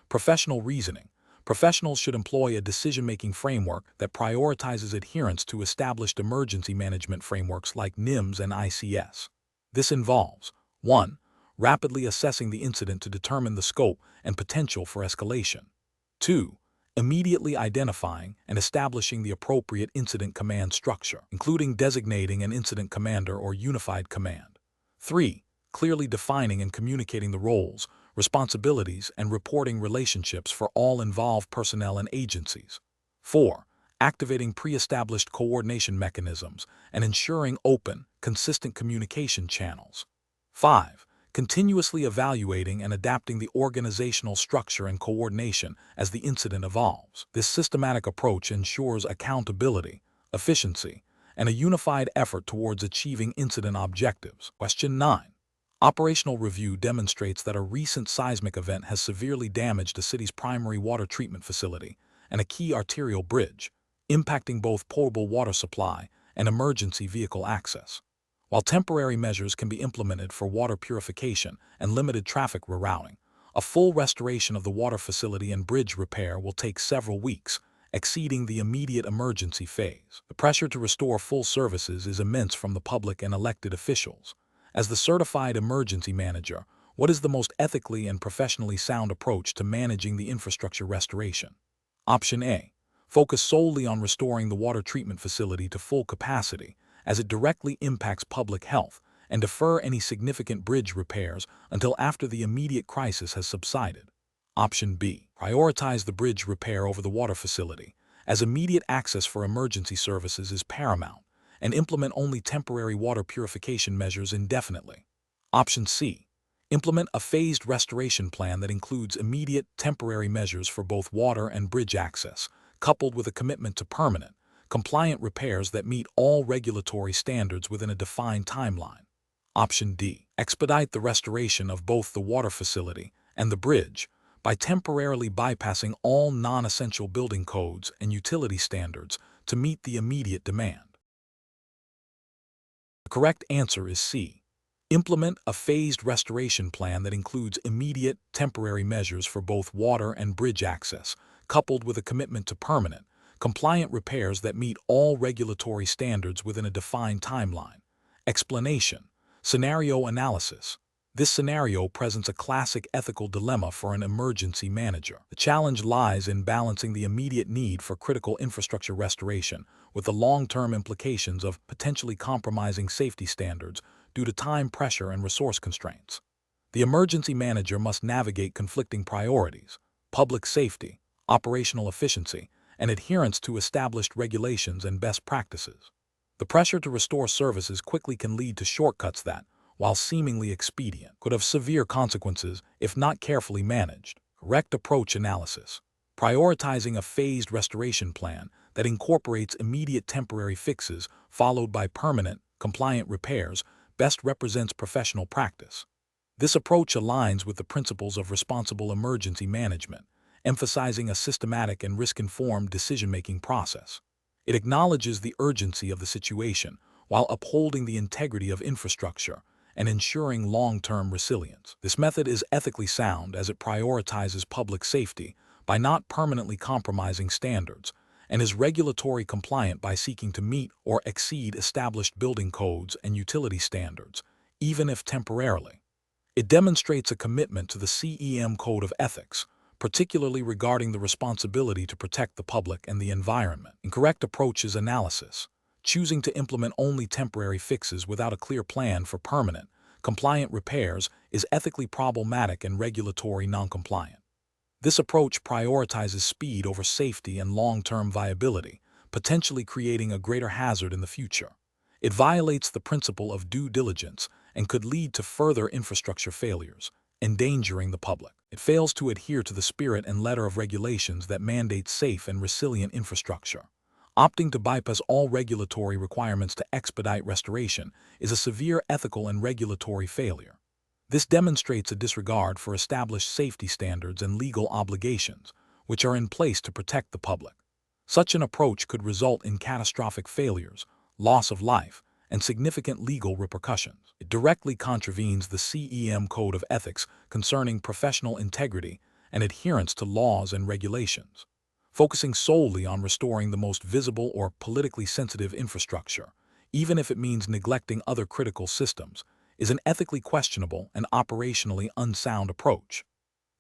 Professional reasoning. Professionals should employ a decision-making framework that prioritizes adherence to established emergency management frameworks like NIMS and ICS. This involves 1. Rapidly assessing the incident to determine the scope and potential for escalation. 2. Immediately identifying and establishing the appropriate incident command structure, including designating an incident commander or unified command. 3. Clearly defining and communicating the roles, responsibilities, and reporting relationships for all involved personnel and agencies. 4. Activating pre-established coordination mechanisms and ensuring open, consistent communication channels. 5. Continuously evaluating and adapting the organizational structure and coordination as the incident evolves. This systematic approach ensures accountability, efficiency, and a unified effort towards achieving incident objectives. Question 9. Operational review demonstrates that a recent seismic event has severely damaged a city's primary water treatment facility and a key arterial bridge, impacting both potable water supply and emergency vehicle access. While temporary measures can be implemented for water purification and limited traffic rerouting, a full restoration of the water facility and bridge repair will take several weeks, exceeding the immediate emergency phase. The pressure to restore full services is immense from the public and elected officials. As the certified emergency manager, what is the most ethically and professionally sound approach to managing the infrastructure restoration? Option A. Focus solely on restoring the water treatment facility to full capacity, as it directly impacts public health, and defer any significant bridge repairs until after the immediate crisis has subsided. Option B. Prioritize the bridge repair over the water facility, as immediate access for emergency services is paramount, and implement only temporary water purification measures indefinitely. Option C. Implement a phased restoration plan that includes immediate, temporary measures for both water and bridge access, coupled with a commitment to permanent, compliant repairs that meet all regulatory standards within a defined timeline. Option D. Expedite the restoration of both the water facility and the bridge by temporarily bypassing all non-essential building codes and utility standards to meet the immediate demand. The correct answer is C. Implement a phased restoration plan that includes immediate, temporary measures for both water and bridge access, coupled with a commitment to permanent, compliant repairs that meet all regulatory standards within a defined timeline. Explanation. Scenario analysis. This scenario presents a classic ethical dilemma for an emergency manager. The challenge lies in balancing the immediate need for critical infrastructure restoration with the long-term implications of potentially compromising safety standards due to time pressure and resource constraints. The emergency manager must navigate conflicting priorities: public safety, operational efficiency, and adherence to established regulations and best practices. The pressure to restore services quickly can lead to shortcuts that, while seemingly expedient, could have severe consequences if not carefully managed. Correct approach analysis. Prioritizing a phased restoration plan that incorporates immediate temporary fixes followed by permanent, compliant repairs best represents professional practice. This approach aligns with the principles of responsible emergency management, emphasizing a systematic and risk-informed decision-making process. It acknowledges the urgency of the situation while upholding the integrity of infrastructure and ensuring long-term resilience. This method is ethically sound as it prioritizes public safety by not permanently compromising standards and is regulatory compliant by seeking to meet or exceed established building codes and utility standards, even if temporarily. It demonstrates a commitment to the CEM Code of Ethics, particularly regarding the responsibility to protect the public and the environment. Incorrect approach is analysis. Choosing to implement only temporary fixes without a clear plan for permanent, compliant repairs is ethically problematic and regulatory non-compliant. This approach prioritizes speed over safety and long-term viability, potentially creating a greater hazard in the future. It violates the principle of due diligence and could lead to further infrastructure failures, endangering the public. It fails to adhere to the spirit and letter of regulations that mandate safe and resilient infrastructure. Opting to bypass all regulatory requirements to expedite restoration is a severe ethical and regulatory failure. This demonstrates a disregard for established safety standards and legal obligations, which are in place to protect the public. Such an approach could result in catastrophic failures, loss of life, and significant legal repercussions. It directly contravenes the CEM Code of Ethics concerning professional integrity and adherence to laws and regulations. Focusing solely on restoring the most visible or politically sensitive infrastructure, even if it means neglecting other critical systems, is an ethically questionable and operationally unsound approach.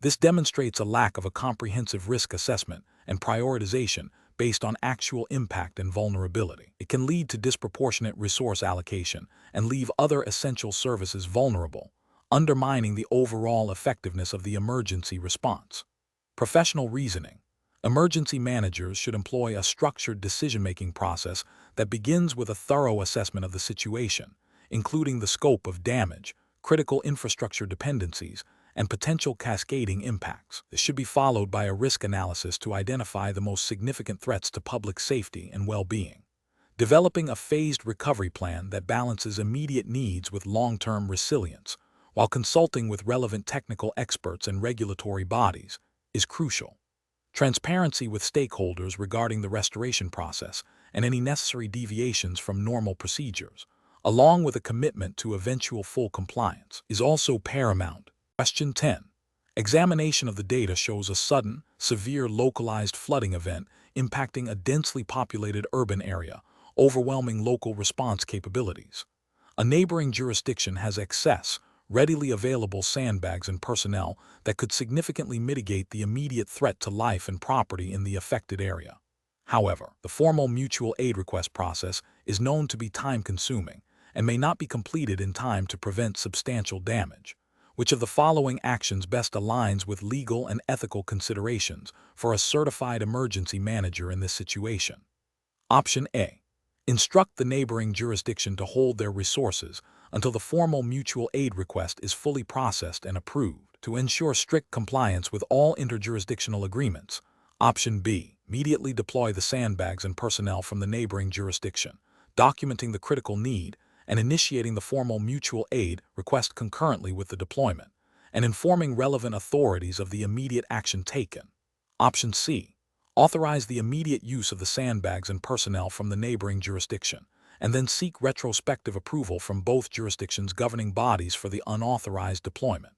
This demonstrates a lack of a comprehensive risk assessment and prioritization based on actual impact and vulnerability. It can lead to disproportionate resource allocation and leave other essential services vulnerable, undermining the overall effectiveness of the emergency response. Professional reasoning. Emergency managers should employ a structured decision-making process that begins with a thorough assessment of the situation, including the scope of damage, critical infrastructure dependencies, and potential cascading impacts. This should be followed by a risk analysis to identify the most significant threats to public safety and well-being. Developing a phased recovery plan that balances immediate needs with long-term resilience, while consulting with relevant technical experts and regulatory bodies, is crucial. Transparency with stakeholders regarding the restoration process and any necessary deviations from normal procedures, along with a commitment to eventual full compliance, is also paramount. Question 10. Examination of the data shows a sudden, severe localized flooding event impacting a densely populated urban area, overwhelming local response capabilities. A neighboring jurisdiction has excess, readily available sandbags and personnel that could significantly mitigate the immediate threat to life and property in the affected area. However, the formal mutual aid request process is known to be time-consuming and may not be completed in time to prevent substantial damage. Which of the following actions best aligns with legal and ethical considerations for a certified emergency manager in this situation? Option A. Instruct the neighboring jurisdiction to hold their resources until the formal mutual aid request is fully processed and approved, to ensure strict compliance with all interjurisdictional agreements. Option B. Immediately deploy the sandbags and personnel from the neighboring jurisdiction, documenting the critical need and initiating the formal mutual aid request concurrently with the deployment, and informing relevant authorities of the immediate action taken. Option C. Authorize the immediate use of the sandbags and personnel from the neighboring jurisdiction, and then seek retrospective approval from both jurisdictions' governing bodies for the unauthorized deployment.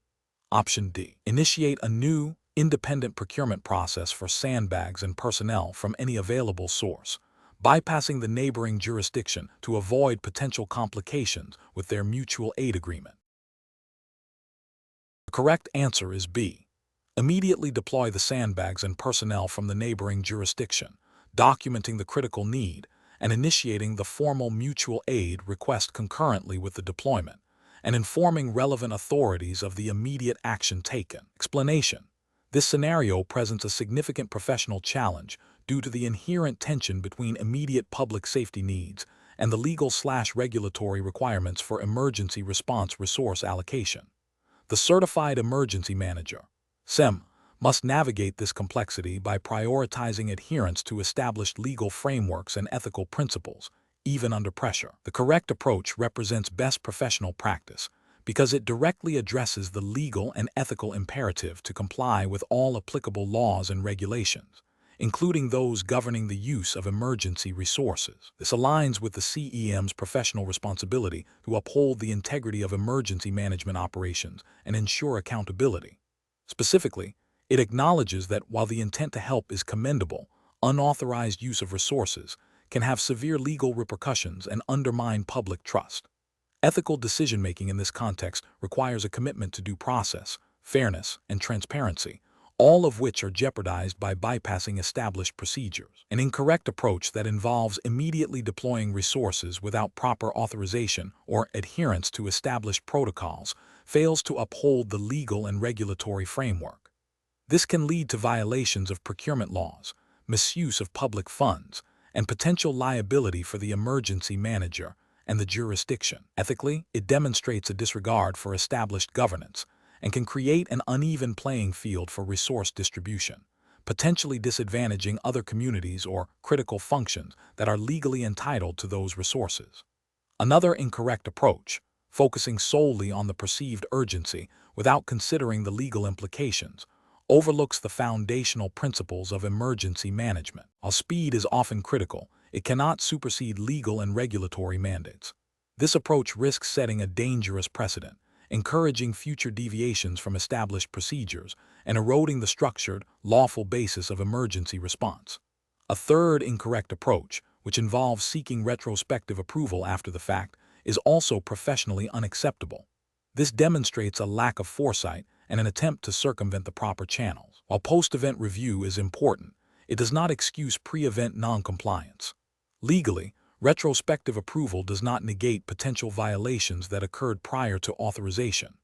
Option D. Initiate a new, independent procurement process for sandbags and personnel from any available source, bypassing the neighboring jurisdiction to avoid potential complications with their mutual aid agreement. The correct answer is B. Immediately deploy the sandbags and personnel from the neighboring jurisdiction, documenting the critical need and initiating the formal mutual aid request concurrently with the deployment, and informing relevant authorities of the immediate action taken. Explanation. This scenario presents a significant professional challenge due to the inherent tension between immediate public safety needs and the legal/regulatory requirements for emergency response resource allocation. The Certified Emergency Manager, CEM, must navigate this complexity by prioritizing adherence to established legal frameworks and ethical principles, even under pressure. The correct approach represents best professional practice because it directly addresses the legal and ethical imperative to comply with all applicable laws and regulations, including those governing the use of emergency resources. This aligns with the CEM's professional responsibility to uphold the integrity of emergency management operations and ensure accountability. Specifically, it acknowledges that while the intent to help is commendable, unauthorized use of resources can have severe legal repercussions and undermine public trust. Ethical decision-making in this context requires a commitment to due process, fairness, and transparency, all of which are jeopardized by bypassing established procedures. An incorrect approach that involves immediately deploying resources without proper authorization or adherence to established protocols fails to uphold the legal and regulatory framework. This can lead to violations of procurement laws, misuse of public funds, and potential liability for the emergency manager and the jurisdiction. Ethically, it demonstrates a disregard for established governance and can create an uneven playing field for resource distribution, potentially disadvantaging other communities or critical functions that are legally entitled to those resources. Another incorrect approach, focusing solely on the perceived urgency without considering the legal implications, overlooks the foundational principles of emergency management. While speed is often critical, it cannot supersede legal and regulatory mandates. This approach risks setting a dangerous precedent, encouraging future deviations from established procedures and eroding the structured, lawful basis of emergency response. A third incorrect approach, which involves seeking retrospective approval after the fact, is also professionally unacceptable. This demonstrates a lack of foresight and an attempt to circumvent the proper channels. While post-event review is important, it does not excuse pre-event noncompliance. Legally, retrospective approval does not negate potential violations that occurred prior to authorization.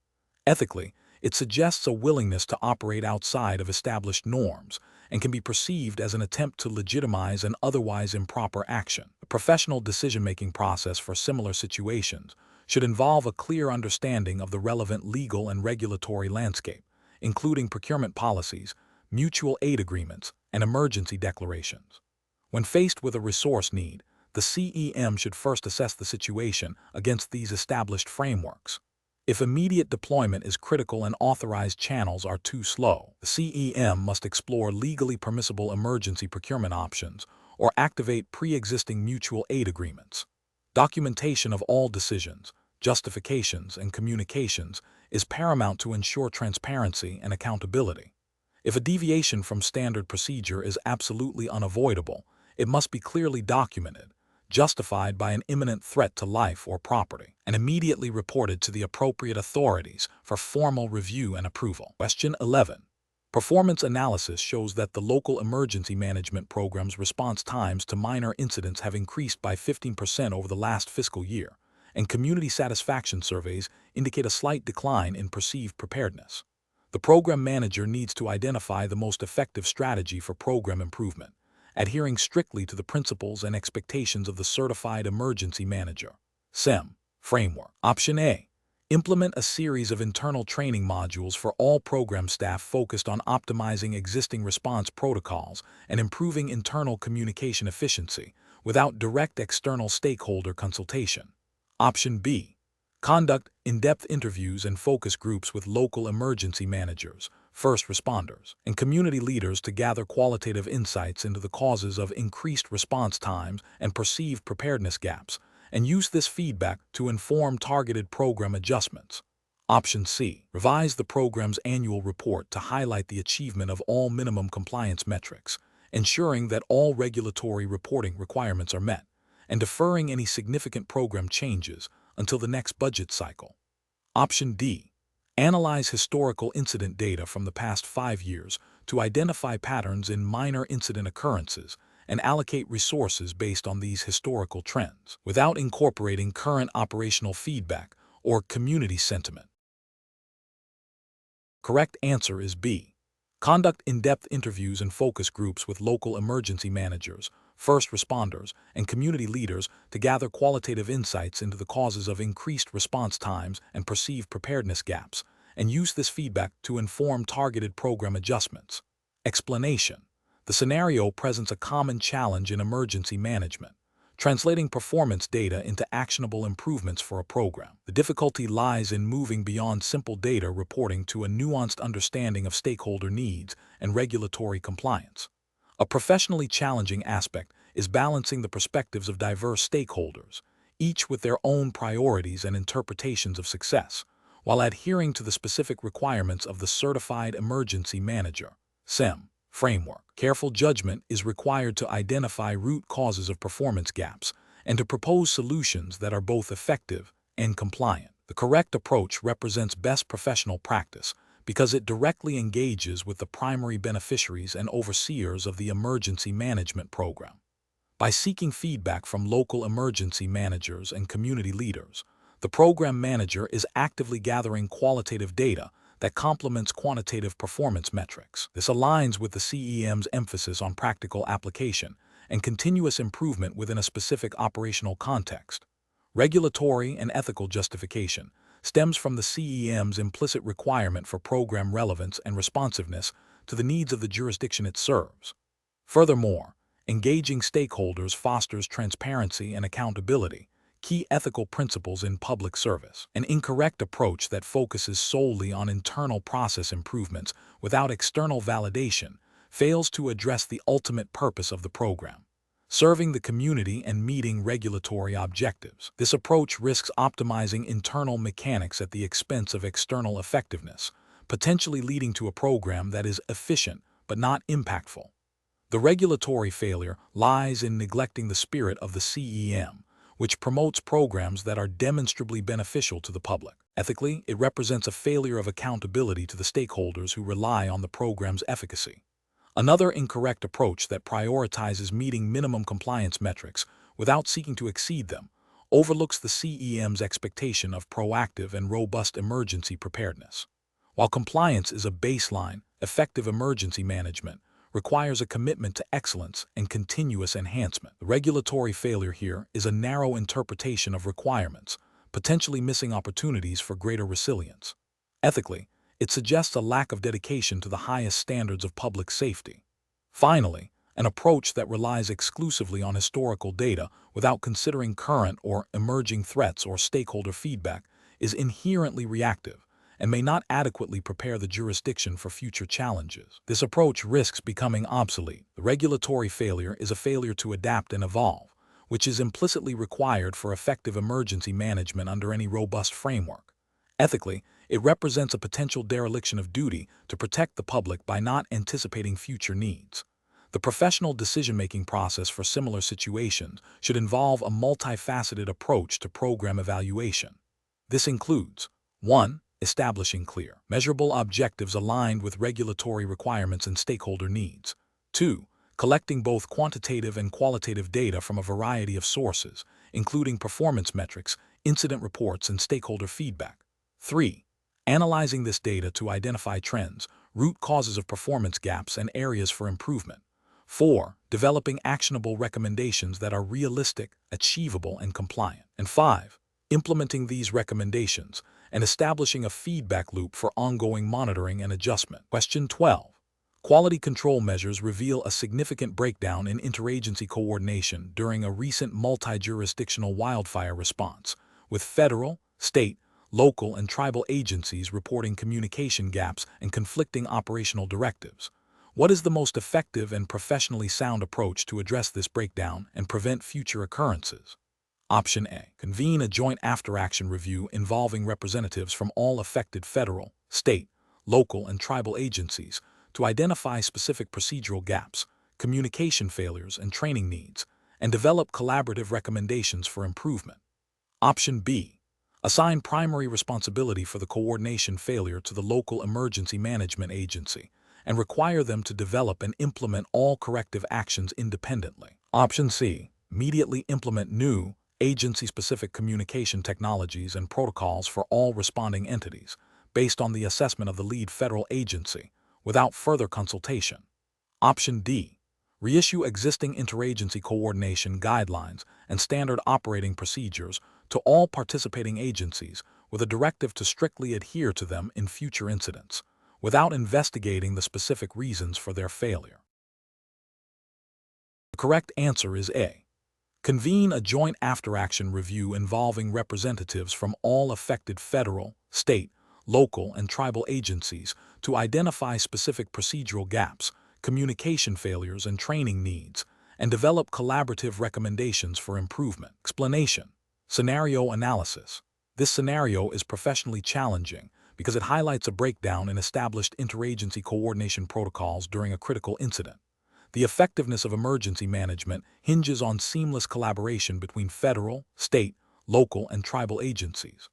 Ethically, it suggests a willingness to operate outside of established norms and can be perceived as an attempt to legitimize an otherwise improper action. A professional decision-making process for similar situations should involve a clear understanding of the relevant legal and regulatory landscape, including procurement policies, mutual aid agreements, and emergency declarations. When faced with a resource need, the CEM should first assess the situation against these established frameworks. If immediate deployment is critical and authorized channels are too slow, the CEM must explore legally permissible emergency procurement options or activate pre-existing mutual aid agreements. Documentation of all decisions, justifications, and communications is paramount to ensure transparency and accountability. If a deviation from standard procedure is absolutely unavoidable, it must be clearly documented, justified by an imminent threat to life or property, and immediately reported to the appropriate authorities for formal review and approval. Question 11. Performance analysis shows that the local emergency management program's response times to minor incidents have increased by 15% over the last fiscal year, and community satisfaction surveys indicate a slight decline in perceived preparedness. The program manager needs to identify the most effective strategy for program improvement, adhering strictly to the principles and expectations of the Certified Emergency Manager (CEM) framework. Option A. Implement a series of internal training modules for all program staff focused on optimizing existing response protocols and improving internal communication efficiency without direct external stakeholder consultation. Option B. Conduct in-depth interviews and focus groups with local emergency managers, first responders, and community leaders to gather qualitative insights into the causes of increased response times and perceived preparedness gaps, and use this feedback to inform targeted program adjustments. Option C. Revise the program's annual report to highlight the achievement of all minimum compliance metrics, ensuring that all regulatory reporting requirements are met, and deferring any significant program changes until the next budget cycle. Option D. Analyze historical incident data from the past 5 years to identify patterns in minor incident occurrences and allocate resources based on these historical trends, without incorporating current operational feedback or community sentiment. Correct answer is B. Conduct in-depth interviews and focus groups with local emergency managers, first responders, and community leaders to gather qualitative insights into the causes of increased response times and perceived preparedness gaps, and use this feedback to inform targeted program adjustments. Explanation. The scenario presents a common challenge in emergency management, translating performance data into actionable improvements for a program. The difficulty lies in moving beyond simple data reporting to a nuanced understanding of stakeholder needs and regulatory compliance. A professionally challenging aspect is balancing the perspectives of diverse stakeholders, each with their own priorities and interpretations of success, while adhering to the specific requirements of the Certified Emergency Manager (CEM) framework. Careful judgment is required to identify root causes of performance gaps and to propose solutions that are both effective and compliant. The correct approach represents best professional practice because it directly engages with the primary beneficiaries and overseers of the emergency management program. By seeking feedback from local emergency managers and community leaders, the program manager is actively gathering qualitative data that complements quantitative performance metrics. This aligns with the CEM's emphasis on practical application and continuous improvement within a specific operational context. Regulatory and ethical justification stems from the CEM's implicit requirement for program relevance and responsiveness to the needs of the jurisdiction it serves. Furthermore, engaging stakeholders fosters transparency and accountability, key ethical principles in public service. An incorrect approach that focuses solely on internal process improvements without external validation fails to address the ultimate purpose of the program, serving the community and meeting regulatory objectives. This approach risks optimizing internal mechanics at the expense of external effectiveness, potentially leading to a program that is efficient but not impactful. The regulatory failure lies in neglecting the spirit of the CEM, which promotes programs that are demonstrably beneficial to the public. Ethically, it represents a failure of accountability to the stakeholders who rely on the program's efficacy. Another incorrect approach that prioritizes meeting minimum compliance metrics without seeking to exceed them overlooks the CEM's expectation of proactive and robust emergency preparedness. While compliance is a baseline, effective emergency management requires a commitment to excellence and continuous enhancement. The regulatory failure here is a narrow interpretation of requirements, potentially missing opportunities for greater resilience. Ethically, it suggests a lack of dedication to the highest standards of public safety. Finally, an approach that relies exclusively on historical data without considering current or emerging threats or stakeholder feedback is inherently reactive and may not adequately prepare the jurisdiction for future challenges. This approach risks becoming obsolete. The regulatory failure is a failure to adapt and evolve, which is implicitly required for effective emergency management under any robust framework. Ethically, it represents a potential dereliction of duty to protect the public by not anticipating future needs. The professional decision-making process for similar situations should involve a multifaceted approach to program evaluation. This includes 1. Establishing clear, measurable objectives aligned with regulatory requirements and stakeholder needs. 2. Collecting both quantitative and qualitative data from a variety of sources, including performance metrics, incident reports, and stakeholder feedback. 3. Analyzing this data to identify trends, root causes of performance gaps, and areas for improvement. 4. Developing actionable recommendations that are realistic, achievable, and compliant. And 5. Implementing these recommendations and establishing a feedback loop for ongoing monitoring and adjustment. Question 12. Quality control measures reveal a significant breakdown in interagency coordination during a recent multi-jurisdictional wildfire response, with federal, state, local, and tribal agencies reporting communication gaps and conflicting operational directives. What is the most effective and professionally sound approach to address this breakdown and prevent future occurrences? Option A. Convene a joint after-action review involving representatives from all affected federal, state, local, and tribal agencies to identify specific procedural gaps, communication failures, and training needs, and develop collaborative recommendations for improvement. Option B. Assign primary responsibility for the coordination failure to the local emergency management agency and require them to develop and implement all corrective actions independently. Option C. Immediately implement new, agency-specific communication technologies and protocols for all responding entities, based on the assessment of the lead federal agency, without further consultation. Option D. Reissue existing interagency coordination guidelines and standard operating procedures to all participating agencies with a directive to strictly adhere to them in future incidents, without investigating the specific reasons for their failure. The correct answer is A. Convene a joint after-action review involving representatives from all affected federal, state, local, and tribal agencies to identify specific procedural gaps, communication failures, and training needs, and develop collaborative recommendations for improvement. Explanation. Scenario analysis. This scenario is professionally challenging because it highlights a breakdown in established interagency coordination protocols during a critical incident. The effectiveness of emergency management hinges on seamless collaboration between federal, state, local, and tribal agencies.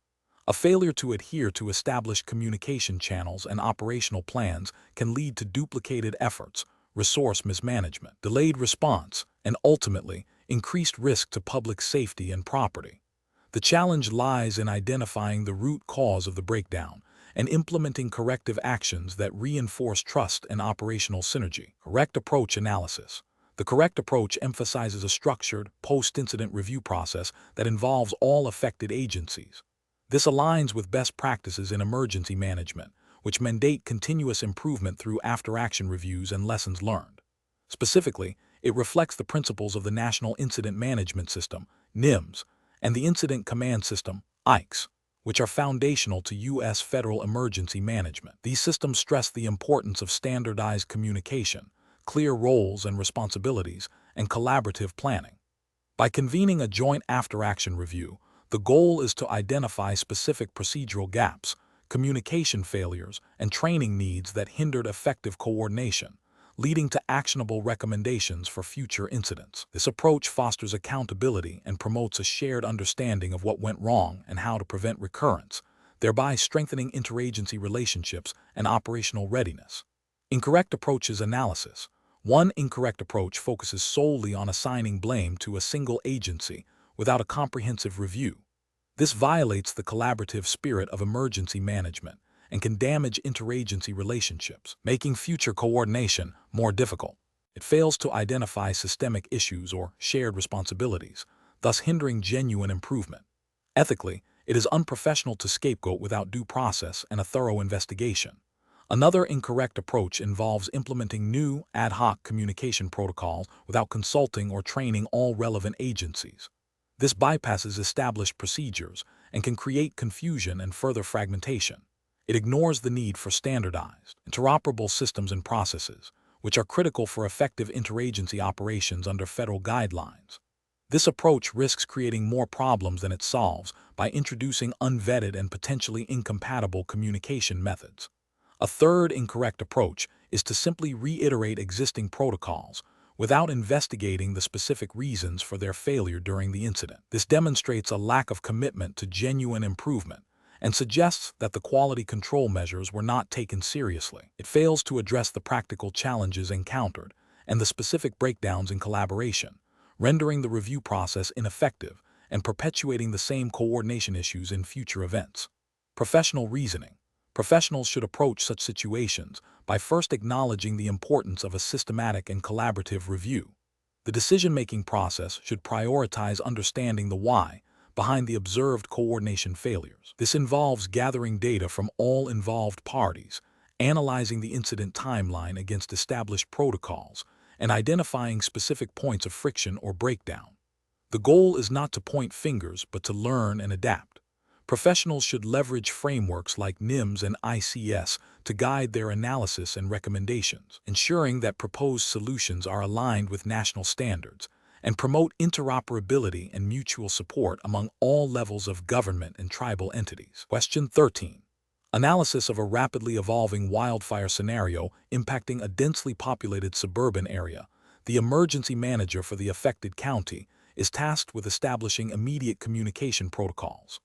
A failure to adhere to established communication channels and operational plans can lead to duplicated efforts, resource mismanagement, delayed response, and ultimately, increased risk to public safety and property. The challenge lies in identifying the root cause of the breakdown and implementing corrective actions that reinforce trust and operational synergy. Correct approach analysis. The correct approach emphasizes a structured, post-incident review process that involves all affected agencies. This aligns with best practices in emergency management, which mandate continuous improvement through after-action reviews and lessons learned. Specifically, it reflects the principles of the National Incident Management System, NIMS, and the Incident Command System, ICE, which are foundational to U.S. federal emergency management. These systems stress the importance of standardized communication, clear roles and responsibilities, and collaborative planning. By convening a joint after-action review, the goal is to identify specific procedural gaps, communication failures, and training needs that hindered effective coordination, leading to actionable recommendations for future incidents. This approach fosters accountability and promotes a shared understanding of what went wrong and how to prevent recurrence, thereby strengthening interagency relationships and operational readiness. Incorrect approaches analysis. One incorrect approach focuses solely on assigning blame to a single agency without a comprehensive review. This violates the collaborative spirit of emergency management and can damage interagency relationships, making future coordination more difficult. It fails to identify systemic issues or shared responsibilities, thus hindering genuine improvement. Ethically, it is unprofessional to scapegoat without due process and a thorough investigation. Another incorrect approach involves implementing new, ad hoc communication protocols without consulting or training all relevant agencies. This bypasses established procedures and can create confusion and further fragmentation. It ignores the need for standardized, interoperable systems and processes, which are critical for effective interagency operations under federal guidelines. This approach risks creating more problems than it solves by introducing unvetted and potentially incompatible communication methods. A third incorrect approach is to simply reiterate existing protocols without investigating the specific reasons for their failure during the incident. This demonstrates a lack of commitment to genuine improvement and suggests that the quality control measures were not taken seriously. It fails to address the practical challenges encountered and the specific breakdowns in collaboration, rendering the review process ineffective and perpetuating the same coordination issues in future events. Professional reasoning. Professionals should approach such situations by first acknowledging the importance of a systematic and collaborative review. The decision-making process should prioritize understanding the why behind the observed coordination failures. This involves gathering data from all involved parties, analyzing the incident timeline against established protocols, and identifying specific points of friction or breakdown. The goal is not to point fingers, but to learn and adapt. Professionals should leverage frameworks like NIMS and ICS to guide their analysis and recommendations, ensuring that proposed solutions are aligned with national standards and promote interoperability and mutual support among all levels of government and tribal entities. Question 13. Analysis of a rapidly evolving wildfire scenario impacting a densely populated suburban area. The emergency manager for the affected county is tasked with establishing immediate communication protocols.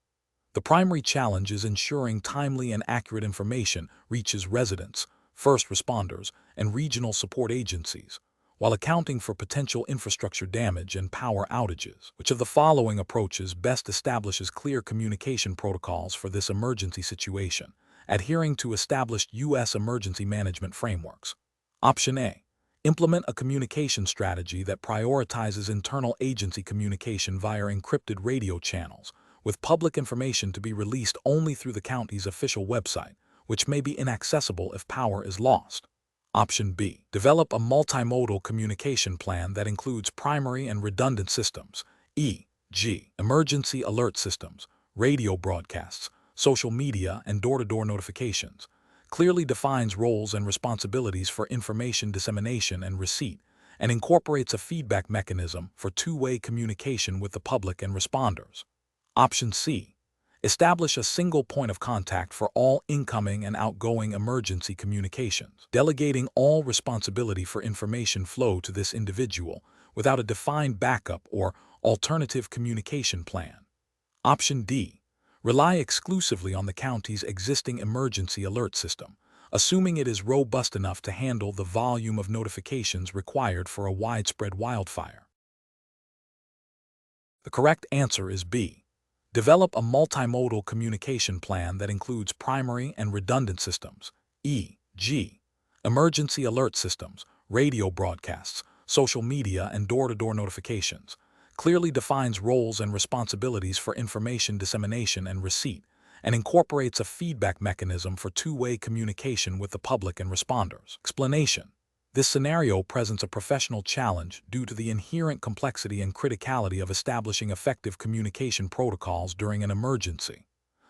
The primary challenge is ensuring timely and accurate information reaches residents, first responders, and regional support agencies, while accounting for potential infrastructure damage and power outages. Which of the following approaches best establishes clear communication protocols for this emergency situation, adhering to established U.S. emergency management frameworks? Option A. Implement a communication strategy that prioritizes internal agency communication via encrypted radio channels, with public information to be released only through the county's official website, which may be inaccessible if power is lost. Option B. Develop a multimodal communication plan that includes primary and redundant systems, e.g., emergency alert systems, radio broadcasts, social media, and door-to-door notifications. Clearly defines roles and responsibilities for information dissemination and receipt, and incorporates a feedback mechanism for two-way communication with the public and responders. Option C. Establish a single point of contact for all incoming and outgoing emergency communications, delegating all responsibility for information flow to this individual without a defined backup or alternative communication plan. Option D. Rely exclusively on the county's existing emergency alert system, assuming it is robust enough to handle the volume of notifications required for a widespread wildfire. The correct answer is B. Develop a multimodal communication plan that includes primary and redundant systems, e.g., emergency alert systems, radio broadcasts, social media, and door-to-door notifications. Clearly defines roles and responsibilities for information dissemination and receipt, and incorporates a feedback mechanism for two-way communication with the public and responders. Explanation. This scenario presents a professional challenge due to the inherent complexity and criticality of establishing effective communication protocols during an emergency.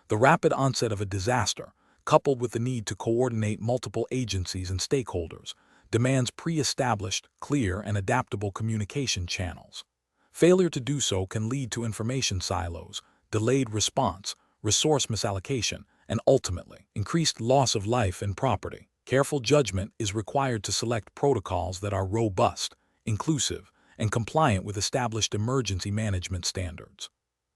The rapid onset of a disaster, coupled with the need to coordinate multiple agencies and stakeholders, demands pre-established, clear, and adaptable communication channels. Failure to do so can lead to information silos, delayed response, resource misallocation, and ultimately, increased loss of life and property. Careful judgment is required to select protocols that are robust, inclusive, and compliant with established emergency management standards.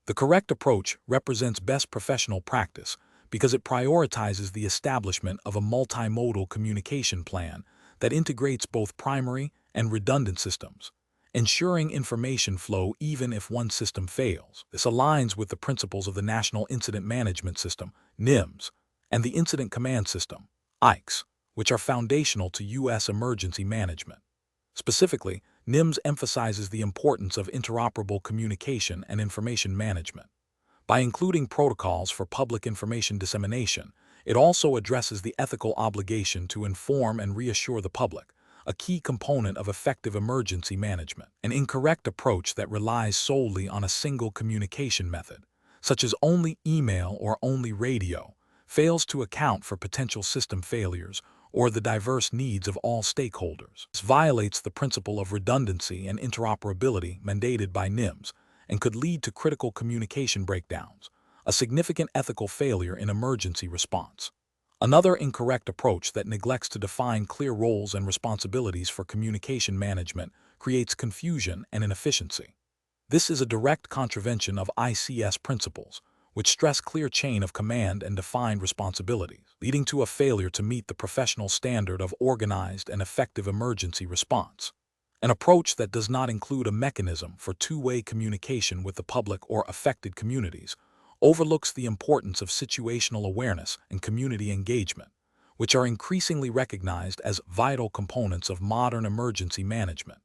The correct approach represents best professional practice because it prioritizes the establishment of a multimodal communication plan that integrates both primary and redundant systems, ensuring information flow even if one system fails. This aligns with the principles of the National Incident Management System, NIMS, and the Incident Command System, ICS, which are foundational to U.S. emergency management. Specifically, NIMS emphasizes the importance of interoperable communication and information management. By including protocols for public information dissemination, it also addresses the ethical obligation to inform and reassure the public, a key component of effective emergency management. An incorrect approach that relies solely on a single communication method, such as only email or only radio, fails to account for potential system failures or the diverse needs of all stakeholders. This violates the principle of redundancy and interoperability mandated by NIMS and could lead to critical communication breakdowns, a significant ethical failure in emergency response. Another incorrect approach that neglects to define clear roles and responsibilities for communication management creates confusion and inefficiency. This is a direct contravention of ICS principles, which stress clear chain of command and defined responsibilities, leading to a failure to meet the professional standard of organized and effective emergency response. An approach that does not include a mechanism for two-way communication with the public or affected communities overlooks the importance of situational awareness and community engagement, which are increasingly recognized as vital components of modern emergency management,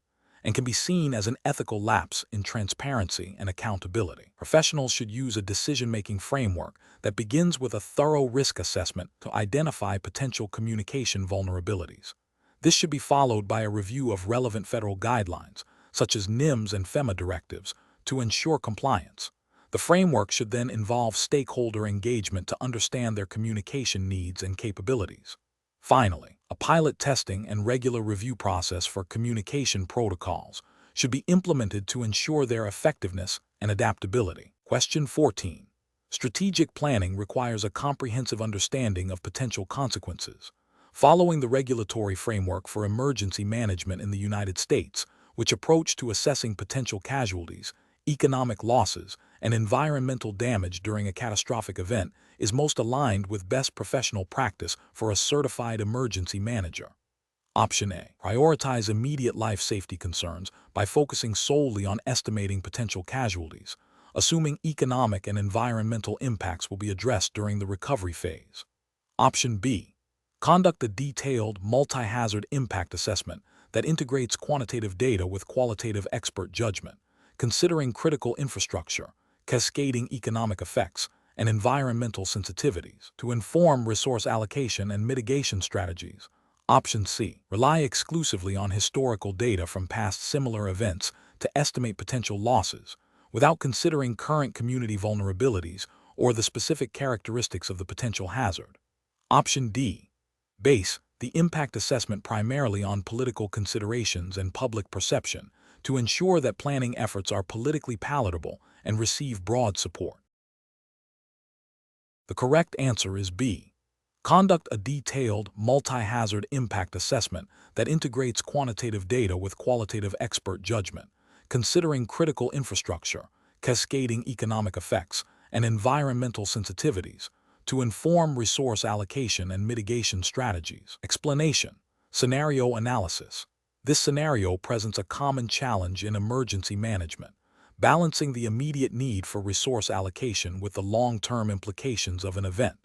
and can be seen as an ethical lapse in transparency and accountability. Professionals should use a decision-making framework that begins with a thorough risk assessment to identify potential communication vulnerabilities. This should be followed by a review of relevant federal guidelines, such as NIMS and FEMA directives, to ensure compliance. The framework should then involve stakeholder engagement to understand their communication needs and capabilities. Finally, a pilot testing and regular review process for communication protocols should be implemented to ensure their effectiveness and adaptability. Question 14. Strategic planning requires a comprehensive understanding of potential consequences. Following the regulatory framework for emergency management in the United States, which approach to assessing potential casualties, economic losses, and environmental damage during a catastrophic event is most aligned with best professional practice for a certified emergency manager. Option A. Prioritize immediate life safety concerns by focusing solely on estimating potential casualties, assuming economic and environmental impacts will be addressed during the recovery phase. Option B. Conduct a detailed, multi-hazard impact assessment that integrates quantitative data with qualitative expert judgment, considering critical infrastructure, cascading economic effects, and environmental sensitivities to inform resource allocation and mitigation strategies. Option C. Rely exclusively on historical data from past similar events to estimate potential losses, without considering current community vulnerabilities or the specific characteristics of the potential hazard. Option D. Base the impact assessment primarily on political considerations and public perception to ensure that planning efforts are politically palatable and receive broad support. The correct answer is B. Conduct a detailed, multi-hazard impact assessment that integrates quantitative data with qualitative expert judgment, considering critical infrastructure, cascading economic effects, and environmental sensitivities to inform resource allocation and mitigation strategies. Explanation. Scenario analysis. This scenario presents a common challenge in emergency management, balancing the immediate need for resource allocation with the long-term implications of an event.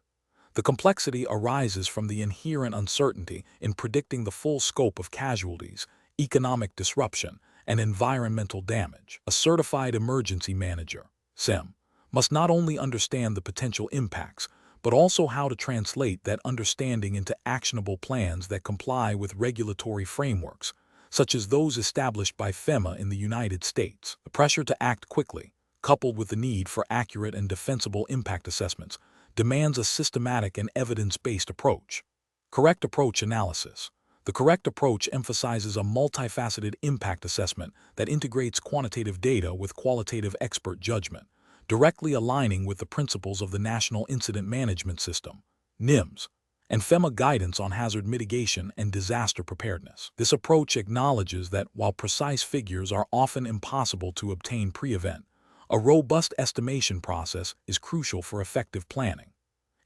The complexity arises from the inherent uncertainty in predicting the full scope of casualties, economic disruption, and environmental damage. A certified emergency manager, CEM, must not only understand the potential impacts, but also how to translate that understanding into actionable plans that comply with regulatory frameworks, such as those established by FEMA in the United States. The pressure to act quickly, coupled with the need for accurate and defensible impact assessments, demands a systematic and evidence-based approach. Correct approach analysis. The correct approach emphasizes a multifaceted impact assessment that integrates quantitative data with qualitative expert judgment, directly aligning with the principles of the National Incident Management System, NIMS, and FEMA guidance on hazard mitigation and disaster preparedness. This approach acknowledges that while precise figures are often impossible to obtain pre-event, a robust estimation process is crucial for effective planning.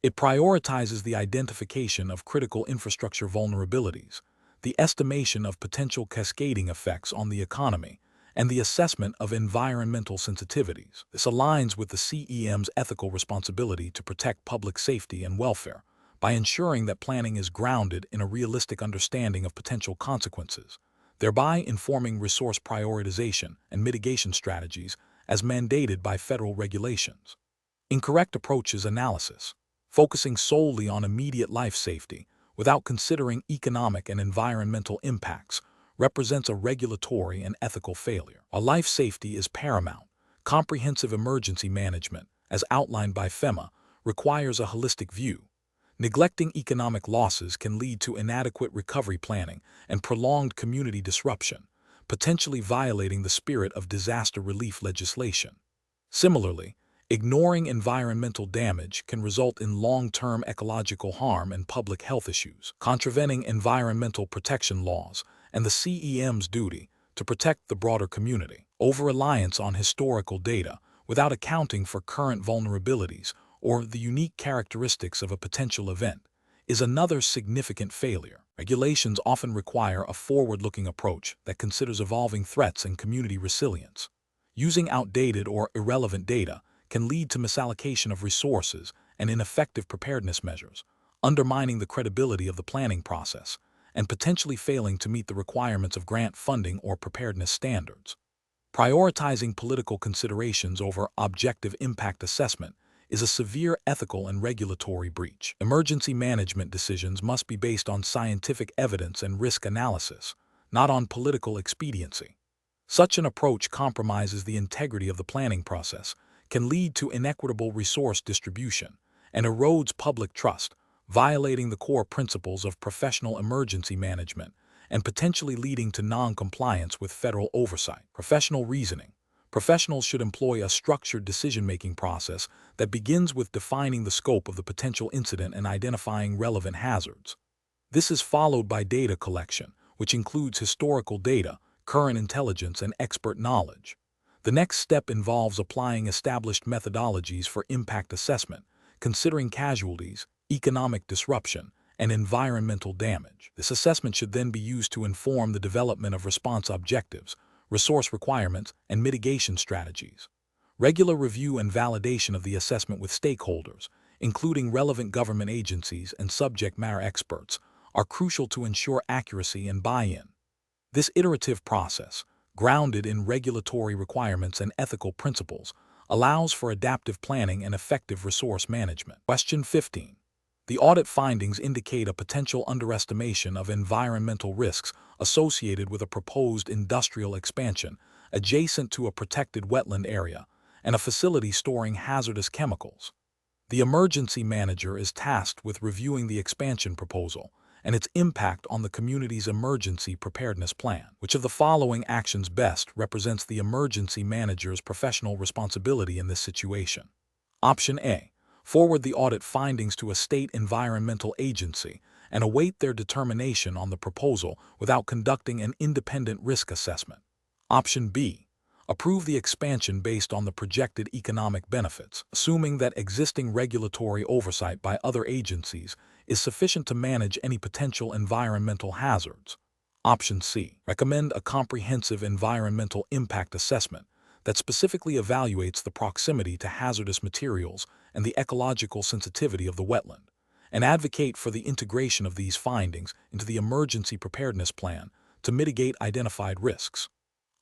It prioritizes the identification of critical infrastructure vulnerabilities, the estimation of potential cascading effects on the economy, and the assessment of environmental sensitivities. This aligns with the CEM's ethical responsibility to protect public safety and welfare by ensuring that planning is grounded in a realistic understanding of potential consequences, thereby informing resource prioritization and mitigation strategies as mandated by federal regulations. Incorrect approaches analysis, focusing solely on immediate life safety without considering economic and environmental impacts, represents a regulatory and ethical failure. While life safety is paramount, comprehensive emergency management, as outlined by FEMA, requires a holistic view. Neglecting economic losses can lead to inadequate recovery planning and prolonged community disruption, potentially violating the spirit of disaster relief legislation. Similarly, ignoring environmental damage can result in long-term ecological harm and public health issues, contravening environmental protection laws and the CEM's duty to protect the broader community. Over-reliance on historical data without accounting for current vulnerabilities or the unique characteristics of a potential event is another significant failure. Regulations often require a forward-looking approach that considers evolving threats and community resilience. Using outdated or irrelevant data can lead to misallocation of resources and ineffective preparedness measures, undermining the credibility of the planning process and potentially failing to meet the requirements of grant funding or preparedness standards. Prioritizing political considerations over objective impact assessment is a severe ethical and regulatory breach. Emergency management decisions must be based on scientific evidence and risk analysis, not on political expediency. Such an approach compromises the integrity of the planning process, can lead to inequitable resource distribution, and erodes public trust, violating the core principles of professional emergency management and potentially leading to non-compliance with federal oversight. Professional reasoning. Professionals should employ a structured decision-making process that begins with defining the scope of the potential incident and identifying relevant hazards. This is followed by data collection, which includes historical data, current intelligence, and expert knowledge. The next step involves applying established methodologies for impact assessment, considering casualties, economic disruption, and environmental damage. This assessment should then be used to inform the development of response objectives, resource requirements, and mitigation strategies. Regular review and validation of the assessment with stakeholders, including relevant government agencies and subject matter experts, are crucial to ensure accuracy and buy-in. This iterative process, grounded in regulatory requirements and ethical principles, allows for adaptive planning and effective resource management. Question 15. The audit findings indicate a potential underestimation of environmental risks associated with a proposed industrial expansion adjacent to a protected wetland area and a facility storing hazardous chemicals. The emergency manager is tasked with reviewing the expansion proposal and its impact on the community's emergency preparedness plan. Which of the following actions best represents the emergency manager's professional responsibility in this situation? Option A. Forward the audit findings to a state environmental agency and await their determination on the proposal without conducting an independent risk assessment. Option B. Approve the expansion based on the projected economic benefits, assuming that existing regulatory oversight by other agencies is sufficient to manage any potential environmental hazards. Option C. Recommend a comprehensive environmental impact assessment that specifically evaluates the proximity to hazardous materials and the ecological sensitivity of the wetland, and advocate for the integration of these findings into the emergency preparedness plan to mitigate identified risks.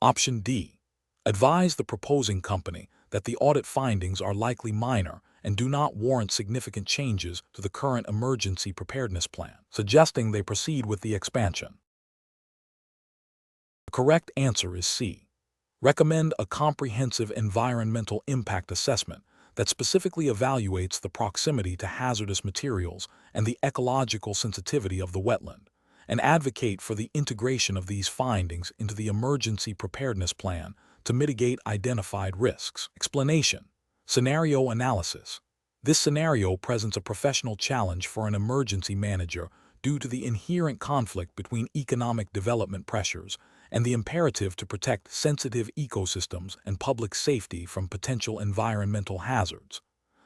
Option D. Advise the proposing company that the audit findings are likely minor and do not warrant significant changes to the current emergency preparedness plan, suggesting they proceed with the expansion. The correct answer is C. Recommend a comprehensive environmental impact assessment that specifically evaluates the proximity to hazardous materials and the ecological sensitivity of the wetland, and advocate for the integration of these findings into the emergency preparedness plan to mitigate identified risks. Explanation: scenario analysis. This scenario presents a professional challenge for an emergency manager due to the inherent conflict between economic development pressures and the imperative to protect sensitive ecosystems and public safety from potential environmental hazards.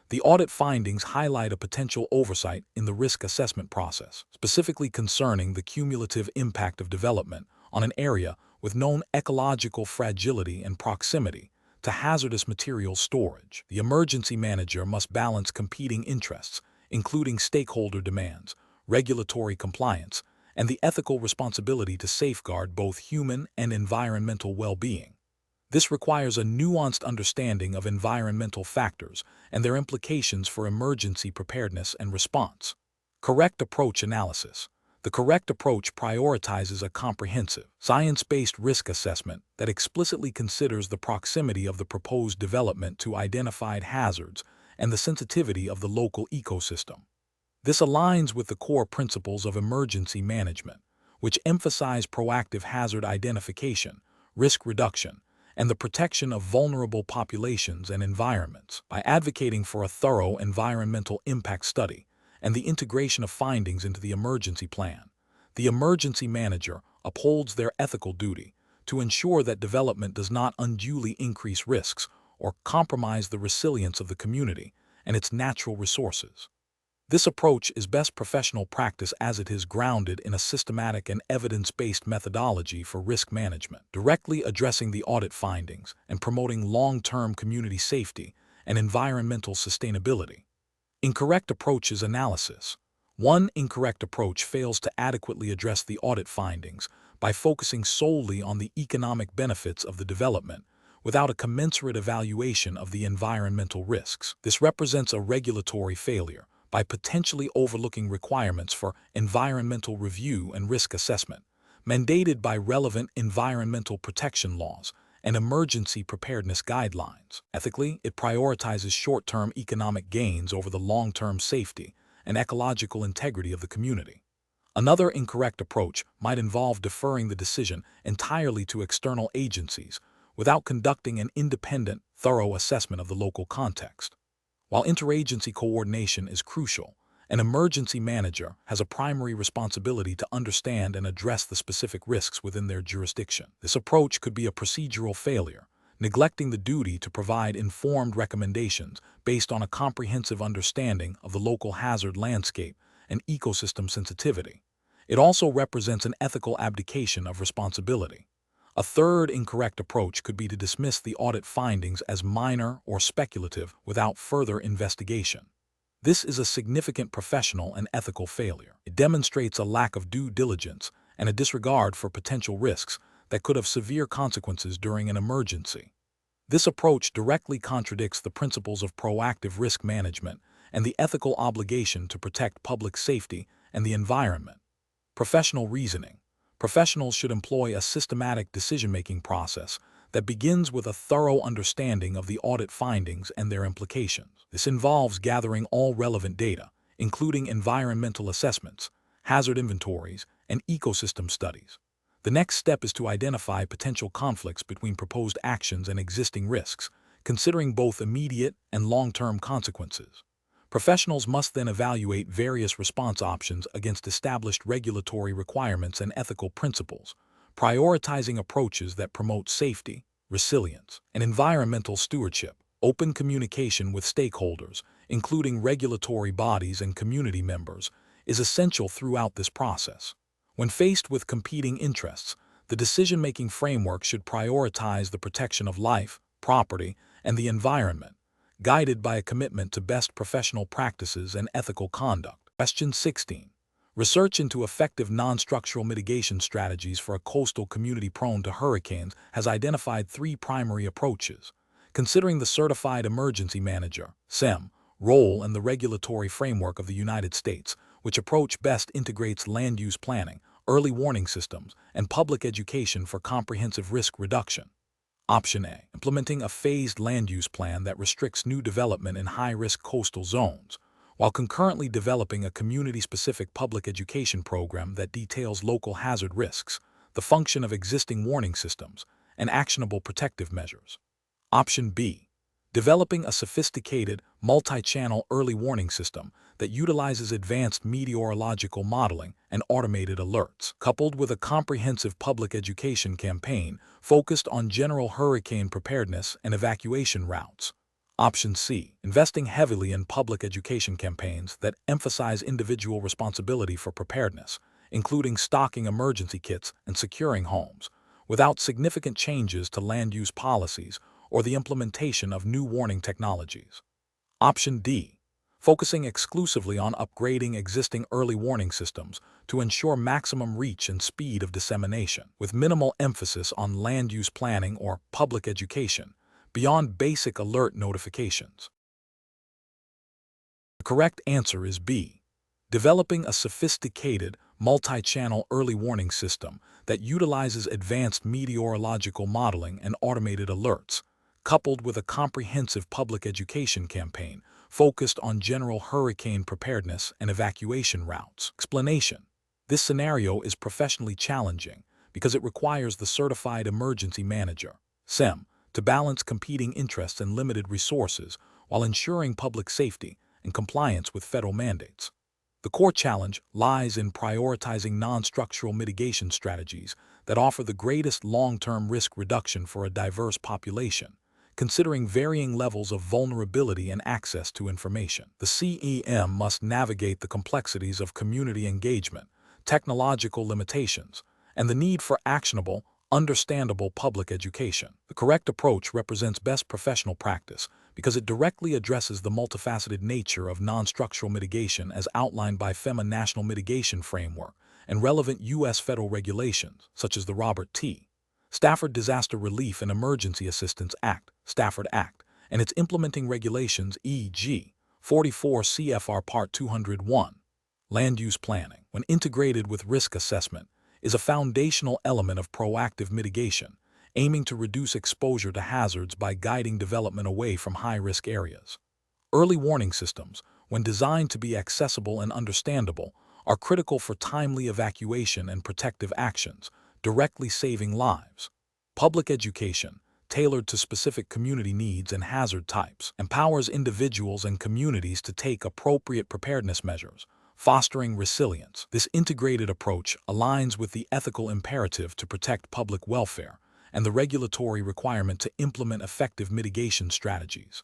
The audit findings highlight a potential oversight in the risk assessment process, specifically concerning the cumulative impact of development on an area with known ecological fragility and proximity to hazardous material storage. The emergency manager must balance competing interests, including stakeholder demands, regulatory compliance, and the ethical responsibility to safeguard both human and environmental well-being. This requires a nuanced understanding of environmental factors and their implications for emergency preparedness and response. Correct approach analysis. The correct approach prioritizes a comprehensive, science-based risk assessment that explicitly considers the proximity of the proposed development to identified hazards and the sensitivity of the local ecosystem. This aligns with the core principles of emergency management, which emphasize proactive hazard identification, risk reduction, and the protection of vulnerable populations and environments. By advocating for a thorough environmental impact study and the integration of findings into the emergency plan, the emergency manager upholds their ethical duty to ensure that development does not unduly increase risks or compromise the resilience of the community and its natural resources. This approach is best professional practice as it is grounded in a systematic and evidence-based methodology for risk management, directly addressing the audit findings and promoting long-term community safety and environmental sustainability. Incorrect approaches analysis. One incorrect approach fails to adequately address the audit findings by focusing solely on the economic benefits of the development without a commensurate evaluation of the environmental risks. This represents a regulatory failure by potentially overlooking requirements for environmental review and risk assessment, mandated by relevant environmental protection laws and emergency preparedness guidelines. Ethically, it prioritizes short-term economic gains over the long-term safety and ecological integrity of the community. Another incorrect approach might involve deferring the decision entirely to external agencies without conducting an independent, thorough assessment of the local context. While interagency coordination is crucial, an emergency manager has a primary responsibility to understand and address the specific risks within their jurisdiction. This approach could be a procedural failure, neglecting the duty to provide informed recommendations based on a comprehensive understanding of the local hazard landscape and ecosystem sensitivity. It also represents an ethical abdication of responsibility. A third incorrect approach could be to dismiss the audit findings as minor or speculative without further investigation. This is a significant professional and ethical failure. It demonstrates a lack of due diligence and a disregard for potential risks that could have severe consequences during an emergency. This approach directly contradicts the principles of proactive risk management and the ethical obligation to protect public safety and the environment. Professional reasoning. Professionals should employ a systematic decision-making process that begins with a thorough understanding of the audit findings and their implications. This involves gathering all relevant data, including environmental assessments, hazard inventories, and ecosystem studies. The next step is to identify potential conflicts between proposed actions and existing risks, considering both immediate and long-term consequences. Professionals must then evaluate various response options against established regulatory requirements and ethical principles, prioritizing approaches that promote safety, resilience, and environmental stewardship. Open communication with stakeholders, including regulatory bodies and community members, is essential throughout this process. When faced with competing interests, the decision-making framework should prioritize the protection of life, property, and the environment, guided by a commitment to best professional practices and ethical conduct. Question 16. Research into effective non-structural mitigation strategies for a coastal community prone to hurricanes has identified three primary approaches: Considering the Certified Emergency Manager (CEM) role and the regulatory framework of the United States, which approach best integrates land use planning, early warning systems, and public education for comprehensive risk reduction. Option A. Implementing a phased land use plan that restricts new development in high-risk coastal zones, while concurrently developing a community-specific public education program that details local hazard risks, the function of existing warning systems, and actionable protective measures. Option B. Developing a sophisticated, multi-channel early warning system that utilizes advanced meteorological modeling and automated alerts, coupled with a comprehensive public education campaign focused on general hurricane preparedness and evacuation routes. Option C. Investing heavily in public education campaigns that emphasize individual responsibility for preparedness, including stocking emergency kits and securing homes, without significant changes to land use policies or the implementation of new warning technologies. Option D. Focusing exclusively on upgrading existing early warning systems to ensure maximum reach and speed of dissemination, with minimal emphasis on land use planning or public education, beyond basic alert notifications. The correct answer is B. Developing a sophisticated, multi-channel early warning system that utilizes advanced meteorological modeling and automated alerts, coupled with a comprehensive public education campaign focused on general hurricane preparedness and evacuation routes. Explanation: this scenario is professionally challenging because it requires the Certified Emergency Manager (CEM) to balance competing interests and limited resources while ensuring public safety and compliance with federal mandates. The core challenge lies in prioritizing non-structural mitigation strategies that offer the greatest long-term risk reduction for a diverse population, considering varying levels of vulnerability and access to information. The CEM must navigate the complexities of community engagement, technological limitations, and the need for actionable, understandable public education. The correct approach represents best professional practice because it directly addresses the multifaceted nature of non-structural mitigation as outlined by FEMA National Mitigation Framework and relevant U.S. federal regulations, such as the Robert T. Stafford Disaster Relief and Emergency Assistance Act, Stafford Act, and its implementing regulations, e.g., 44 CFR Part 201. Land use planning, when integrated with risk assessment, is a foundational element of proactive mitigation, aiming to reduce exposure to hazards by guiding development away from high-risk areas. Early warning systems, when designed to be accessible and understandable, are critical for timely evacuation and protective actions, directly saving lives. Public education, tailored to specific community needs and hazard types, empowers individuals and communities to take appropriate preparedness measures, fostering resilience. This integrated approach aligns with the ethical imperative to protect public welfare and the regulatory requirement to implement effective mitigation strategies.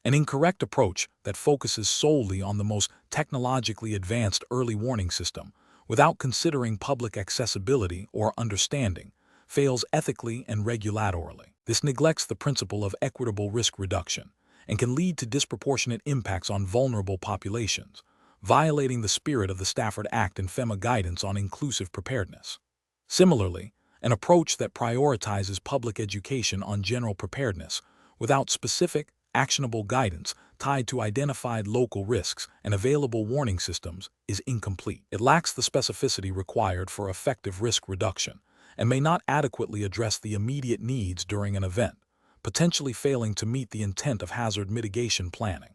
An incorrect approach that focuses solely on the most technologically advanced early warning system without considering public accessibility or understanding fails ethically and regulatorily. This neglects the principle of equitable risk reduction and can lead to disproportionate impacts on vulnerable populations, violating the spirit of the Stafford Act and FEMA guidance on inclusive preparedness. Similarly, an approach that prioritizes public education on general preparedness without specific, actionable guidance tied to identified local risks and available warning systems is incomplete. It lacks the specificity required for effective risk reduction and may not adequately address the immediate needs during an event, potentially failing to meet the intent of hazard mitigation planning.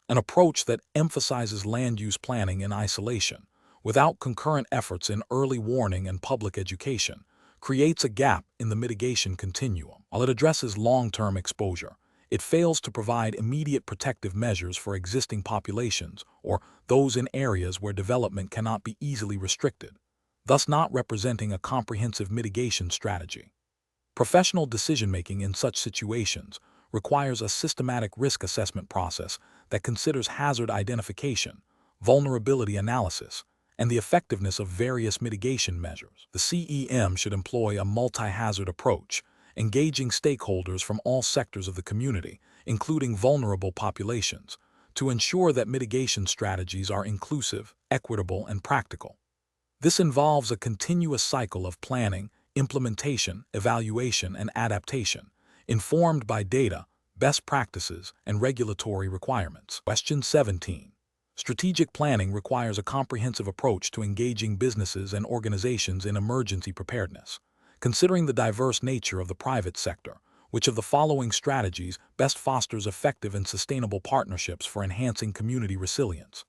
An approach that emphasizes land use planning in isolation, without concurrent efforts in early warning and public education, creates a gap in the mitigation continuum. While it addresses long-term exposure, it fails to provide immediate protective measures for existing populations or those in areas where development cannot be easily restricted, thus not representing a comprehensive mitigation strategy. Professional decision-making in such situations requires a systematic risk assessment process that considers hazard identification, vulnerability analysis, and the effectiveness of various mitigation measures. The CEM should employ a multi-hazard approach, engaging stakeholders from all sectors of the community, including vulnerable populations, to ensure that mitigation strategies are inclusive, equitable, and practical. This involves a continuous cycle of planning, implementation, evaluation, and adaptation, informed by data, best practices, and regulatory requirements. Question 17. Strategic planning requires a comprehensive approach to engaging businesses and organizations in emergency preparedness. Considering the diverse nature of the private sector, which of the following strategies best fosters effective and sustainable partnerships for enhancing community resilience?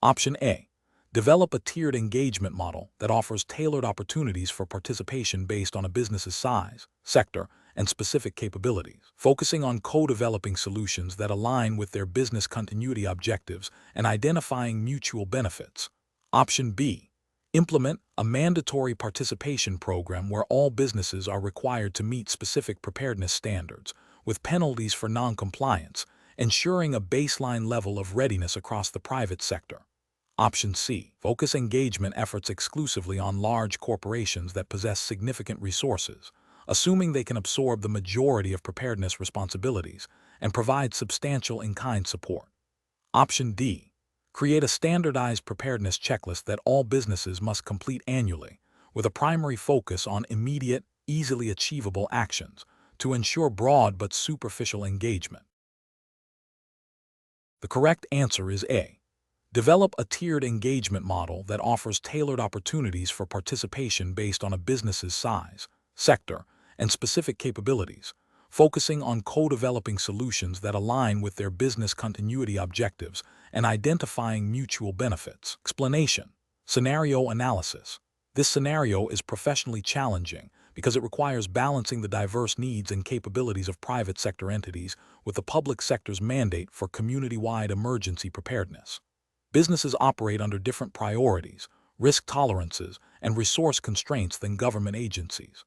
Option A. Develop a tiered engagement model that offers tailored opportunities for participation based on a business's size, sector, and specific capabilities, focusing on co-developing solutions that align with their business continuity objectives and identifying mutual benefits. Option B. Implement a mandatory participation program where all businesses are required to meet specific preparedness standards, with penalties for non-compliance, ensuring a baseline level of readiness across the private sector. Option C. Focus engagement efforts exclusively on large corporations that possess significant resources, assuming they can absorb the majority of preparedness responsibilities and provide substantial in-kind support. Option D. Create a standardized preparedness checklist that all businesses must complete annually, with a primary focus on immediate, easily achievable actions to ensure broad but superficial engagement. The correct answer is A. Develop a tiered engagement model that offers tailored opportunities for participation based on a business's size, sector, and specific capabilities, focusing on co-developing solutions that align with their business continuity objectives and identifying mutual benefits. Explanation. Scenario analysis. This scenario is professionally challenging because it requires balancing the diverse needs and capabilities of private sector entities with the public sector's mandate for community-wide emergency preparedness. Businesses operate under different priorities, risk tolerances, and resource constraints than government agencies.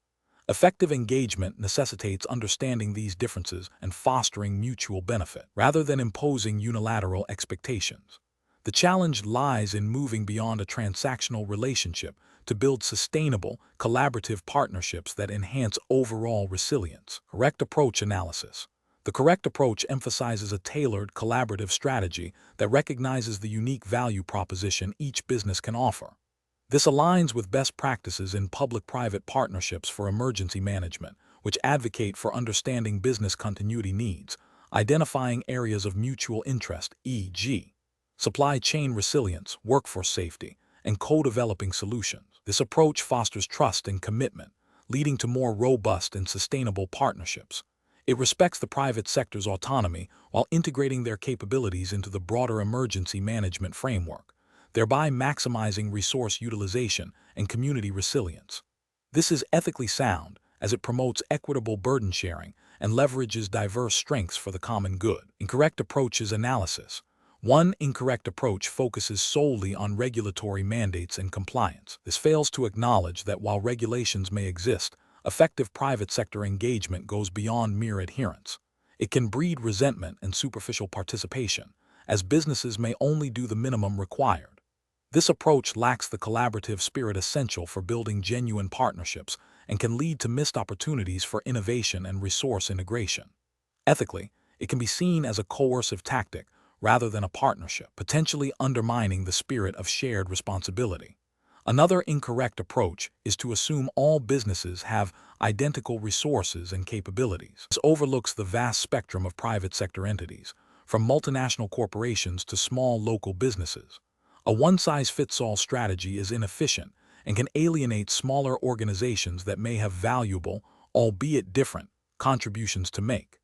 Effective engagement necessitates understanding these differences and fostering mutual benefit, rather than imposing unilateral expectations. The challenge lies in moving beyond a transactional relationship to build sustainable, collaborative partnerships that enhance overall resilience. Correct approach analysis. The correct approach emphasizes a tailored, collaborative strategy that recognizes the unique value proposition each business can offer. This aligns with best practices in public-private partnerships for emergency management, which advocate for understanding business continuity needs, identifying areas of mutual interest, e.g., supply chain resilience, workforce safety, and co-developing solutions. This approach fosters trust and commitment, leading to more robust and sustainable partnerships. It respects the private sector's autonomy while integrating their capabilities into the broader emergency management framework, thereby maximizing resource utilization and community resilience. This is ethically sound as it promotes equitable burden sharing and leverages diverse strengths for the common good. Incorrect approaches analysis. One incorrect approach focuses solely on regulatory mandates and compliance. This fails to acknowledge that while regulations may exist, effective private sector engagement goes beyond mere adherence. It can breed resentment and superficial participation, as businesses may only do the minimum required. This approach lacks the collaborative spirit essential for building genuine partnerships and can lead to missed opportunities for innovation and resource integration. Ethically, it can be seen as a coercive tactic rather than a partnership, potentially undermining the spirit of shared responsibility. Another incorrect approach is to assume all businesses have identical resources and capabilities. This overlooks the vast spectrum of private sector entities, from multinational corporations to small local businesses. A one-size-fits-all strategy is inefficient and can alienate smaller organizations that may have valuable, albeit different, contributions to make.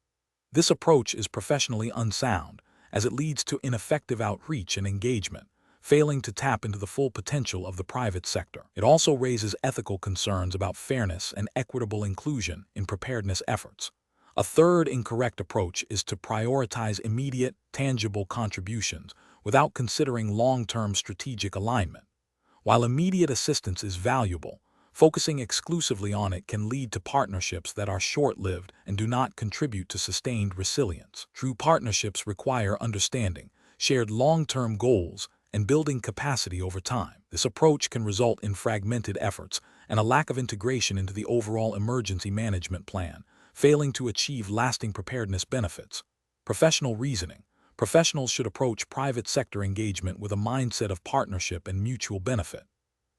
This approach is professionally unsound, as it leads to ineffective outreach and engagement, failing to tap into the full potential of the private sector. It also raises ethical concerns about fairness and equitable inclusion in preparedness efforts. A third incorrect approach is to prioritize immediate, tangible contributions without considering long-term strategic alignment. While immediate assistance is valuable, focusing exclusively on it can lead to partnerships that are short-lived and do not contribute to sustained resilience. True partnerships require understanding, shared long-term goals, and building capacity over time. This approach can result in fragmented efforts and a lack of integration into the overall emergency management plan, failing to achieve lasting preparedness benefits. Professional reasoning. Professionals should approach private sector engagement with a mindset of partnership and mutual benefit.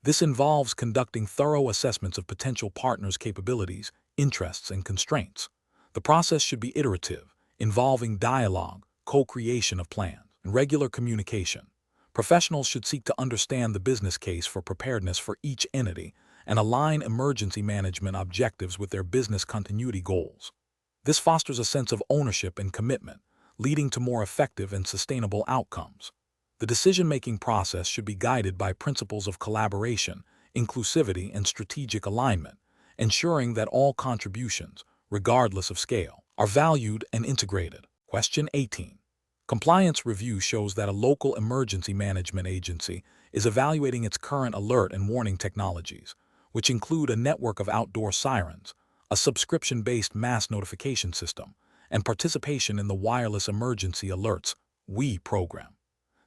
This involves conducting thorough assessments of potential partners' capabilities, interests, and constraints. The process should be iterative, involving dialogue, co-creation of plans, and regular communication. Professionals should seek to understand the business case for preparedness for each entity and align emergency management objectives with their business continuity goals. This fosters a sense of ownership and commitment, leading to more effective and sustainable outcomes. The decision-making process should be guided by principles of collaboration, inclusivity, and strategic alignment, ensuring that all contributions, regardless of scale, are valued and integrated. Question 18. Compliance review shows that a local emergency management agency is evaluating its current alert and warning technologies, which include a network of outdoor sirens, a subscription-based mass notification system, and participation in the Wireless Emergency Alerts (WE) program.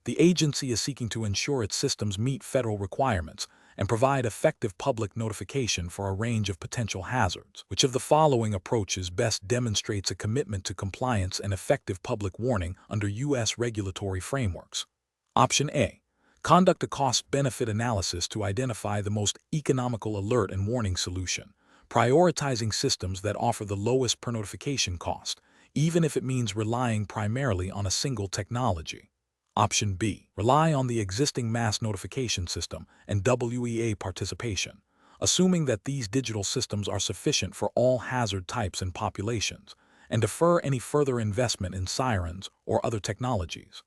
The agency is seeking to ensure its systems meet federal requirements and provide effective public notification for a range of potential hazards. Which of the following approaches best demonstrates a commitment to compliance and effective public warning under U.S. regulatory frameworks? Option A. Conduct a cost-benefit analysis to identify the most economical alert and warning solution, prioritizing systems that offer the lowest per notification cost, even if it means relying primarily on a single technology. Option B. Rely on the existing mass notification system and WEA participation, assuming that these digital systems are sufficient for all hazard types and populations, and defer any further investment in sirens or other technologies.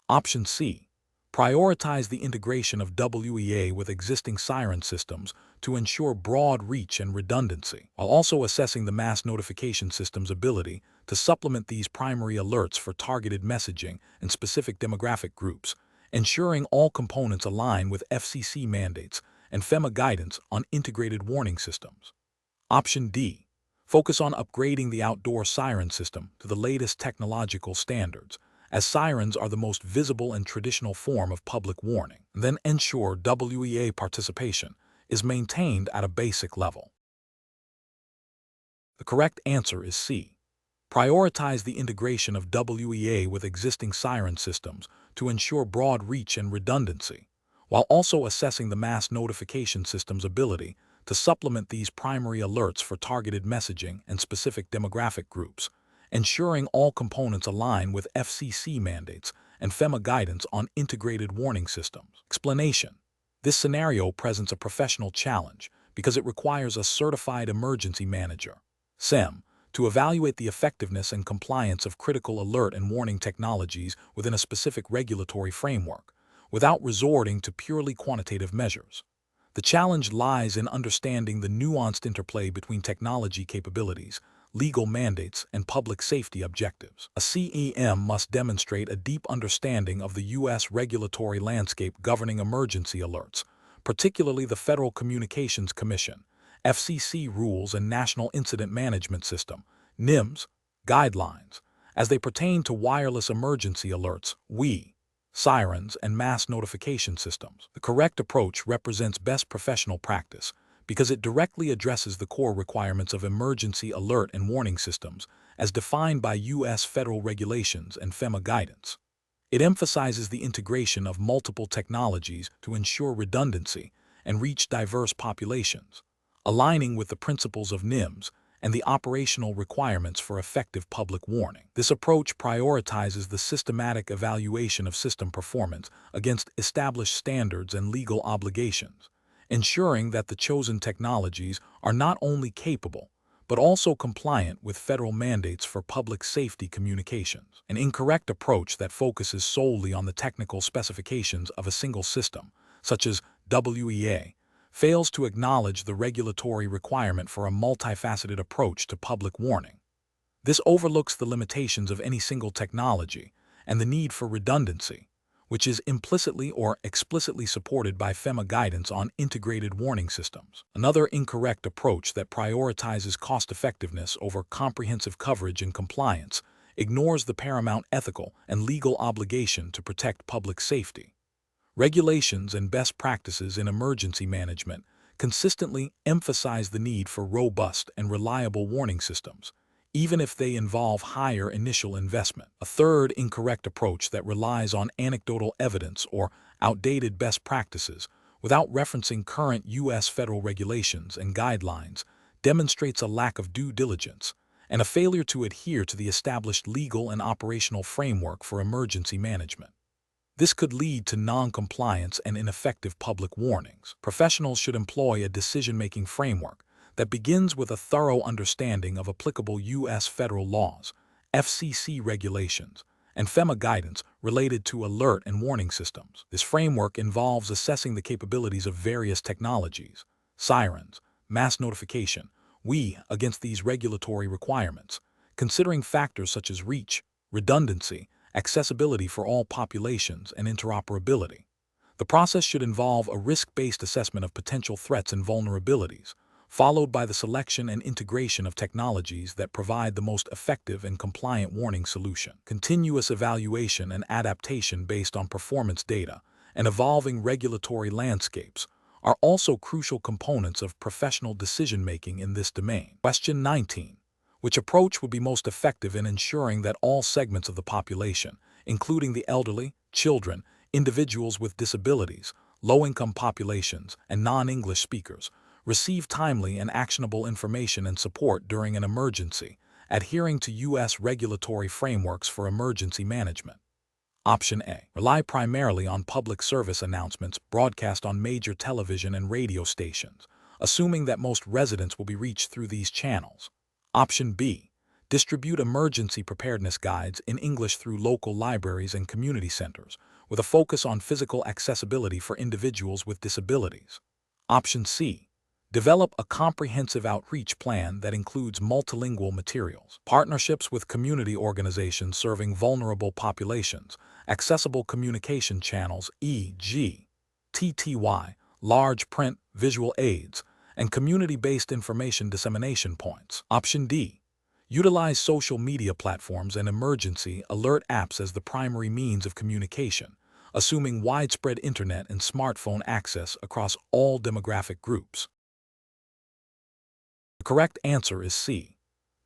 Option C. Prioritize the integration of WEA with existing siren systems to ensure broad reach and redundancy, while also assessing the mass notification system's ability to supplement these primary alerts for targeted messaging and specific demographic groups, ensuring all components align with FCC mandates and FEMA guidance on integrated warning systems. Option D. Focus on upgrading the outdoor siren system to the latest technological standards, as sirens are the most visible and traditional form of public warning. Then ensure WEA participation is maintained at a basic level. The correct answer is C. Prioritize the integration of WEA with existing siren systems to ensure broad reach and redundancy, while also assessing the mass notification system's ability to supplement these primary alerts for targeted messaging and specific demographic groups, ensuring all components align with FCC mandates and FEMA guidance on integrated warning systems. Explanation. This scenario presents a professional challenge because it requires a certified emergency manager, CEM, to evaluate the effectiveness and compliance of critical alert and warning technologies within a specific regulatory framework, without resorting to purely quantitative measures. The challenge lies in understanding the nuanced interplay between technology capabilities, legal mandates, and public safety objectives. A CEM must demonstrate a deep understanding of the U.S. regulatory landscape governing emergency alerts, particularly the Federal Communications Commission, FCC rules and National Incident Management System, NIMS, guidelines, as they pertain to wireless emergency alerts, WE, sirens, and mass notification systems. The correct approach represents best professional practice because it directly addresses the core requirements of emergency alert and warning systems as defined by U.S. federal regulations and FEMA guidance. It emphasizes the integration of multiple technologies to ensure redundancy and reach diverse populations, aligning with the principles of NIMS and the operational requirements for effective public warning. This approach prioritizes the systematic evaluation of system performance against established standards and legal obligations, ensuring that the chosen technologies are not only capable, but also compliant with federal mandates for public safety communications. An incorrect approach that focuses solely on the technical specifications of a single system, such as WEA, fails to acknowledge the regulatory requirement for a multifaceted approach to public warning. This overlooks the limitations of any single technology and the need for redundancy, which is implicitly or explicitly supported by FEMA guidance on integrated warning systems. Another incorrect approach that prioritizes cost-effectiveness over comprehensive coverage and compliance ignores the paramount ethical and legal obligation to protect public safety. Regulations and best practices in emergency management consistently emphasize the need for robust and reliable warning systems, even if they involve higher initial investment. A third incorrect approach that relies on anecdotal evidence or outdated best practices without referencing current U.S. federal regulations and guidelines demonstrates a lack of due diligence and a failure to adhere to the established legal and operational framework for emergency management. This could lead to non-compliance and ineffective public warnings. Professionals should employ a decision-making framework that begins with a thorough understanding of applicable U.S. federal laws, FCC regulations, and FEMA guidance related to alert and warning systems. This framework involves assessing the capabilities of various technologies, sirens, mass notification, against these regulatory requirements, considering factors such as reach, redundancy, accessibility for all populations, and interoperability. The process should involve a risk-based assessment of potential threats and vulnerabilities, followed by the selection and integration of technologies that provide the most effective and compliant warning solution. Continuous evaluation and adaptation based on performance data and evolving regulatory landscapes are also crucial components of professional decision-making in this domain. Question 19. Which approach would be most effective in ensuring that all segments of the population, including the elderly, children, individuals with disabilities, low-income populations, and non-English speakers, receive timely and actionable information and support during an emergency, adhering to U.S. regulatory frameworks for emergency management? Option A. Rely primarily on public service announcements broadcast on major television and radio stations, assuming that most residents will be reached through these channels. Option B. Distribute emergency preparedness guides in English through local libraries and community centers, with a focus on physical accessibility for individuals with disabilities. Option C. Develop a comprehensive outreach plan that includes multilingual materials, partnerships with community organizations serving vulnerable populations, accessible communication channels e.g. TTY, large print, visual aids, and community-based information dissemination points. Option D. Utilize social media platforms and emergency alert apps as the primary means of communication, assuming widespread internet and smartphone access across all demographic groups. The correct answer is C.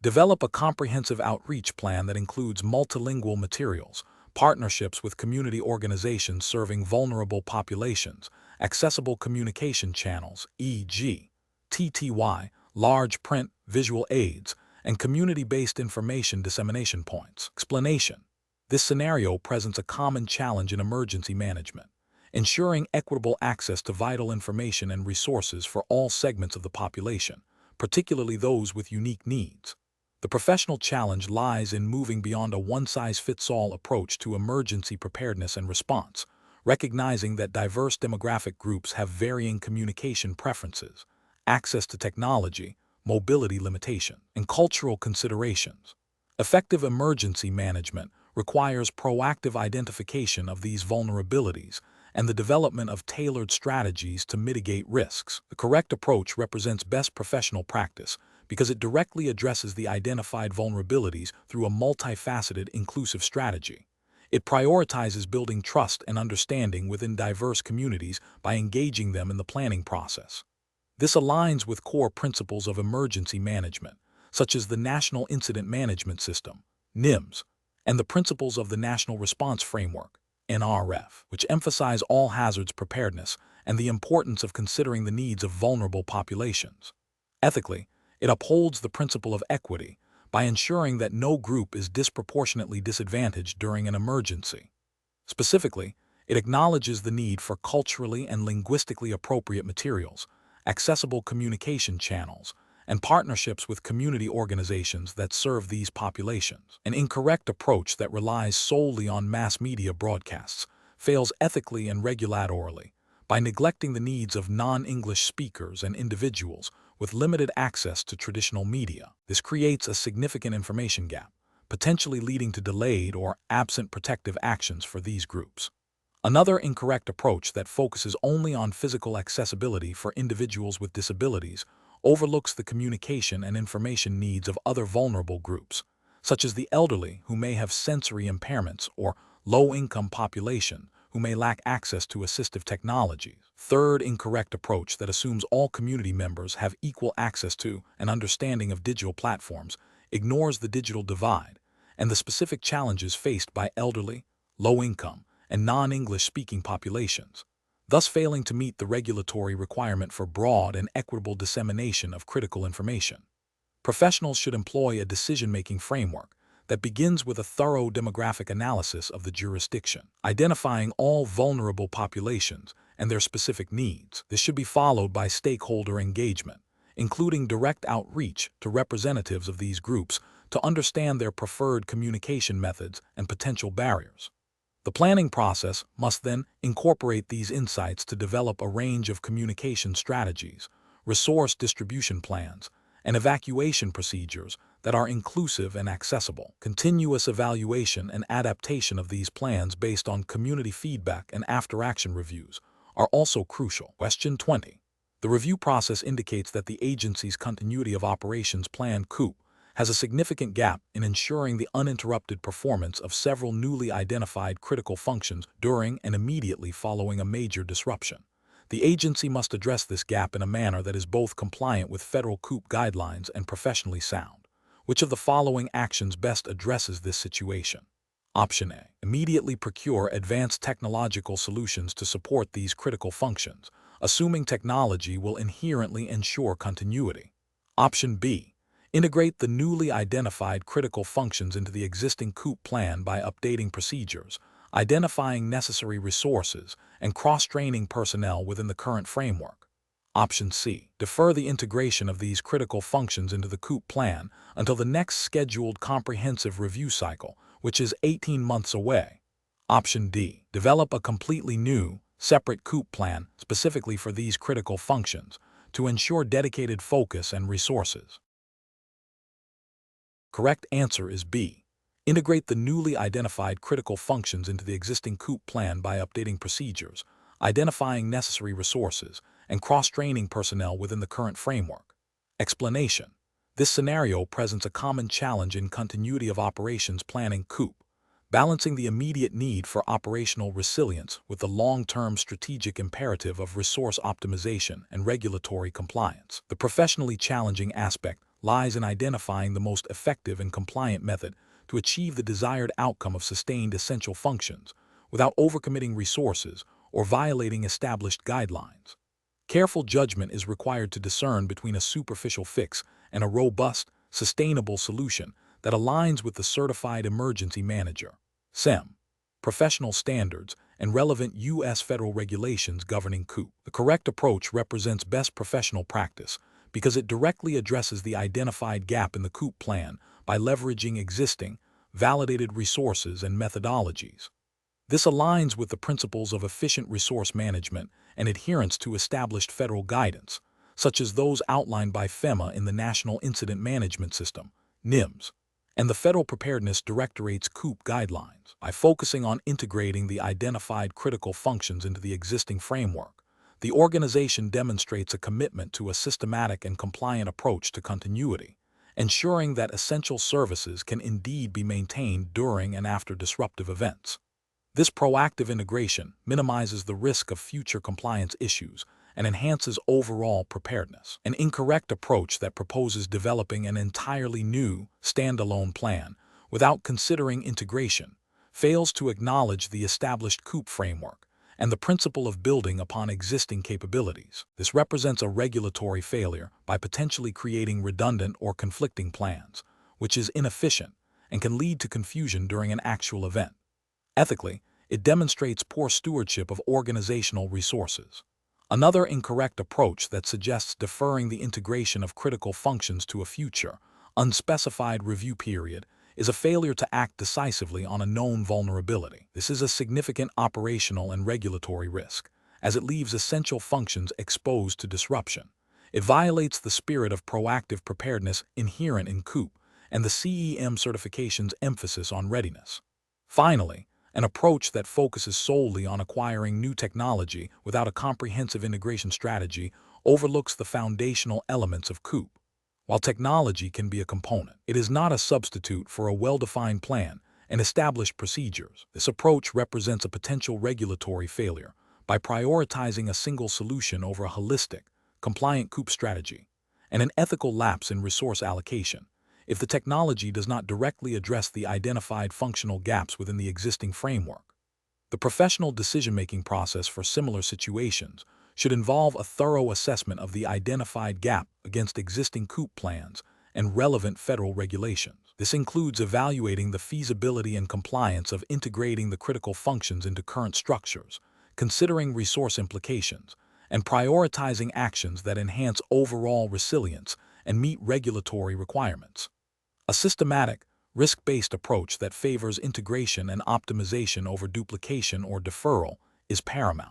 Develop a comprehensive outreach plan that includes multilingual materials, partnerships with community organizations serving vulnerable populations, accessible communication channels e.g. TTY, large print, visual aids, and community-based information dissemination points. Explanation. This scenario presents a common challenge in emergency management, ensuring equitable access to vital information and resources for all segments of the population, particularly those with unique needs. The professional challenge lies in moving beyond a one-size-fits-all approach to emergency preparedness and response, recognizing that diverse demographic groups have varying communication preferences, access to technology, mobility limitations, and cultural considerations. Effective emergency management requires proactive identification of these vulnerabilities and the development of tailored strategies to mitigate risks. The correct approach represents best professional practice because it directly addresses the identified vulnerabilities through a multifaceted, inclusive strategy. It prioritizes building trust and understanding within diverse communities by engaging them in the planning process. This aligns with core principles of emergency management, such as the National Incident Management System, NIMS, and the principles of the National Response Framework, NRF, which emphasize all hazards preparedness and the importance of considering the needs of vulnerable populations. Ethically, it upholds the principle of equity by ensuring that no group is disproportionately disadvantaged during an emergency. Specifically, it acknowledges the need for culturally and linguistically appropriate materials, accessible communication channels, and partnerships with community organizations that serve these populations. An incorrect approach that relies solely on mass media broadcasts fails ethically and regulatorily by neglecting the needs of non-English speakers and individuals with limited access to traditional media. This creates a significant information gap, potentially leading to delayed or absent protective actions for these groups. Another incorrect approach that focuses only on physical accessibility for individuals with disabilities overlooks the communication and information needs of other vulnerable groups, such as the elderly who may have sensory impairments or low-income population who may lack access to assistive technologies. Third incorrect approach that assumes all community members have equal access to and understanding of digital platforms ignores the digital divide and the specific challenges faced by elderly, low-income, and non-English speaking populations, thus failing to meet the regulatory requirement for broad and equitable dissemination of critical information. Professionals should employ a decision-making framework that begins with a thorough demographic analysis of the jurisdiction, identifying all vulnerable populations and their specific needs. This should be followed by stakeholder engagement, including direct outreach to representatives of these groups to understand their preferred communication methods and potential barriers. The planning process must then incorporate these insights to develop a range of communication strategies, resource distribution plans, and evacuation procedures that are inclusive and accessible. Continuous evaluation and adaptation of these plans based on community feedback and after-action reviews are also crucial. Question 20. The review process indicates that the agency's continuity of operations plan (COOP) has a significant gap in ensuring the uninterrupted performance of several newly identified critical functions during and immediately following a major disruption. The agency must address this gap in a manner that is both compliant with federal COOP guidelines and professionally sound. Which of the following actions best addresses this situation? Option A. Immediately procure advanced technological solutions to support these critical functions, assuming technology will inherently ensure continuity. Option B. Integrate the newly identified critical functions into the existing COOP plan by updating procedures, identifying necessary resources, and cross-training personnel within the current framework. Option C. Defer the integration of these critical functions into the COOP plan until the next scheduled comprehensive review cycle, which is 18 months away. Option D. Develop a completely new, separate COOP plan specifically for these critical functions to ensure dedicated focus and resources. Correct answer is B. Integrate the newly identified critical functions into the existing COOP plan by updating procedures, identifying necessary resources, and cross-training personnel within the current framework. Explanation. This scenario presents a common challenge in continuity of operations planning (COOP), balancing the immediate need for operational resilience with the long-term strategic imperative of resource optimization and regulatory compliance. The professionally challenging aspect lies in identifying the most effective and compliant method to achieve the desired outcome of sustained essential functions without overcommitting resources or violating established guidelines. Careful judgment is required to discern between a superficial fix and a robust, sustainable solution that aligns with the Certified Emergency Manager (CEM) professional standards and relevant U.S. federal regulations governing COOP. The correct approach represents best professional practice because it directly addresses the identified gap in the COOP plan by leveraging existing, validated resources and methodologies. This aligns with the principles of efficient resource management and adherence to established federal guidance, such as those outlined by FEMA in the National Incident Management System (NIMS) and the Federal Preparedness Directorate's COOP guidelines. By focusing on integrating the identified critical functions into the existing framework, the organization demonstrates a commitment to a systematic and compliant approach to continuity, ensuring that essential services can indeed be maintained during and after disruptive events. This proactive integration minimizes the risk of future compliance issues and enhances overall preparedness. An incorrect approach that proposes developing an entirely new, standalone plan without considering integration fails to acknowledge the established COOP framework and the principle of building upon existing capabilities. This represents a regulatory failure by potentially creating redundant or conflicting plans, which is inefficient and can lead to confusion during an actual event. Ethically, it demonstrates poor stewardship of organizational resources. Another incorrect approach that suggests deferring the integration of critical functions to a future, unspecified review period is a failure to act decisively on a known vulnerability. This is a significant operational and regulatory risk, as it leaves essential functions exposed to disruption. It violates the spirit of proactive preparedness inherent in COOP and the CEM certification's emphasis on readiness. Finally, an approach that focuses solely on acquiring new technology without a comprehensive integration strategy overlooks the foundational elements of COOP. While technology can be a component, it is not a substitute for a well-defined plan and established procedures. This approach represents a potential regulatory failure by prioritizing a single solution over a holistic, compliant COOP strategy, and an ethical lapse in resource allocation if the technology does not directly address the identified functional gaps within the existing framework. The professional decision-making process for similar situations should involve a thorough assessment of the identified gap against existing COOP plans and relevant federal regulations. This includes evaluating the feasibility and compliance of integrating the critical functions into current structures, considering resource implications, and prioritizing actions that enhance overall resilience and meet regulatory requirements. A systematic, risk-based approach that favors integration and optimization over duplication or deferral is paramount.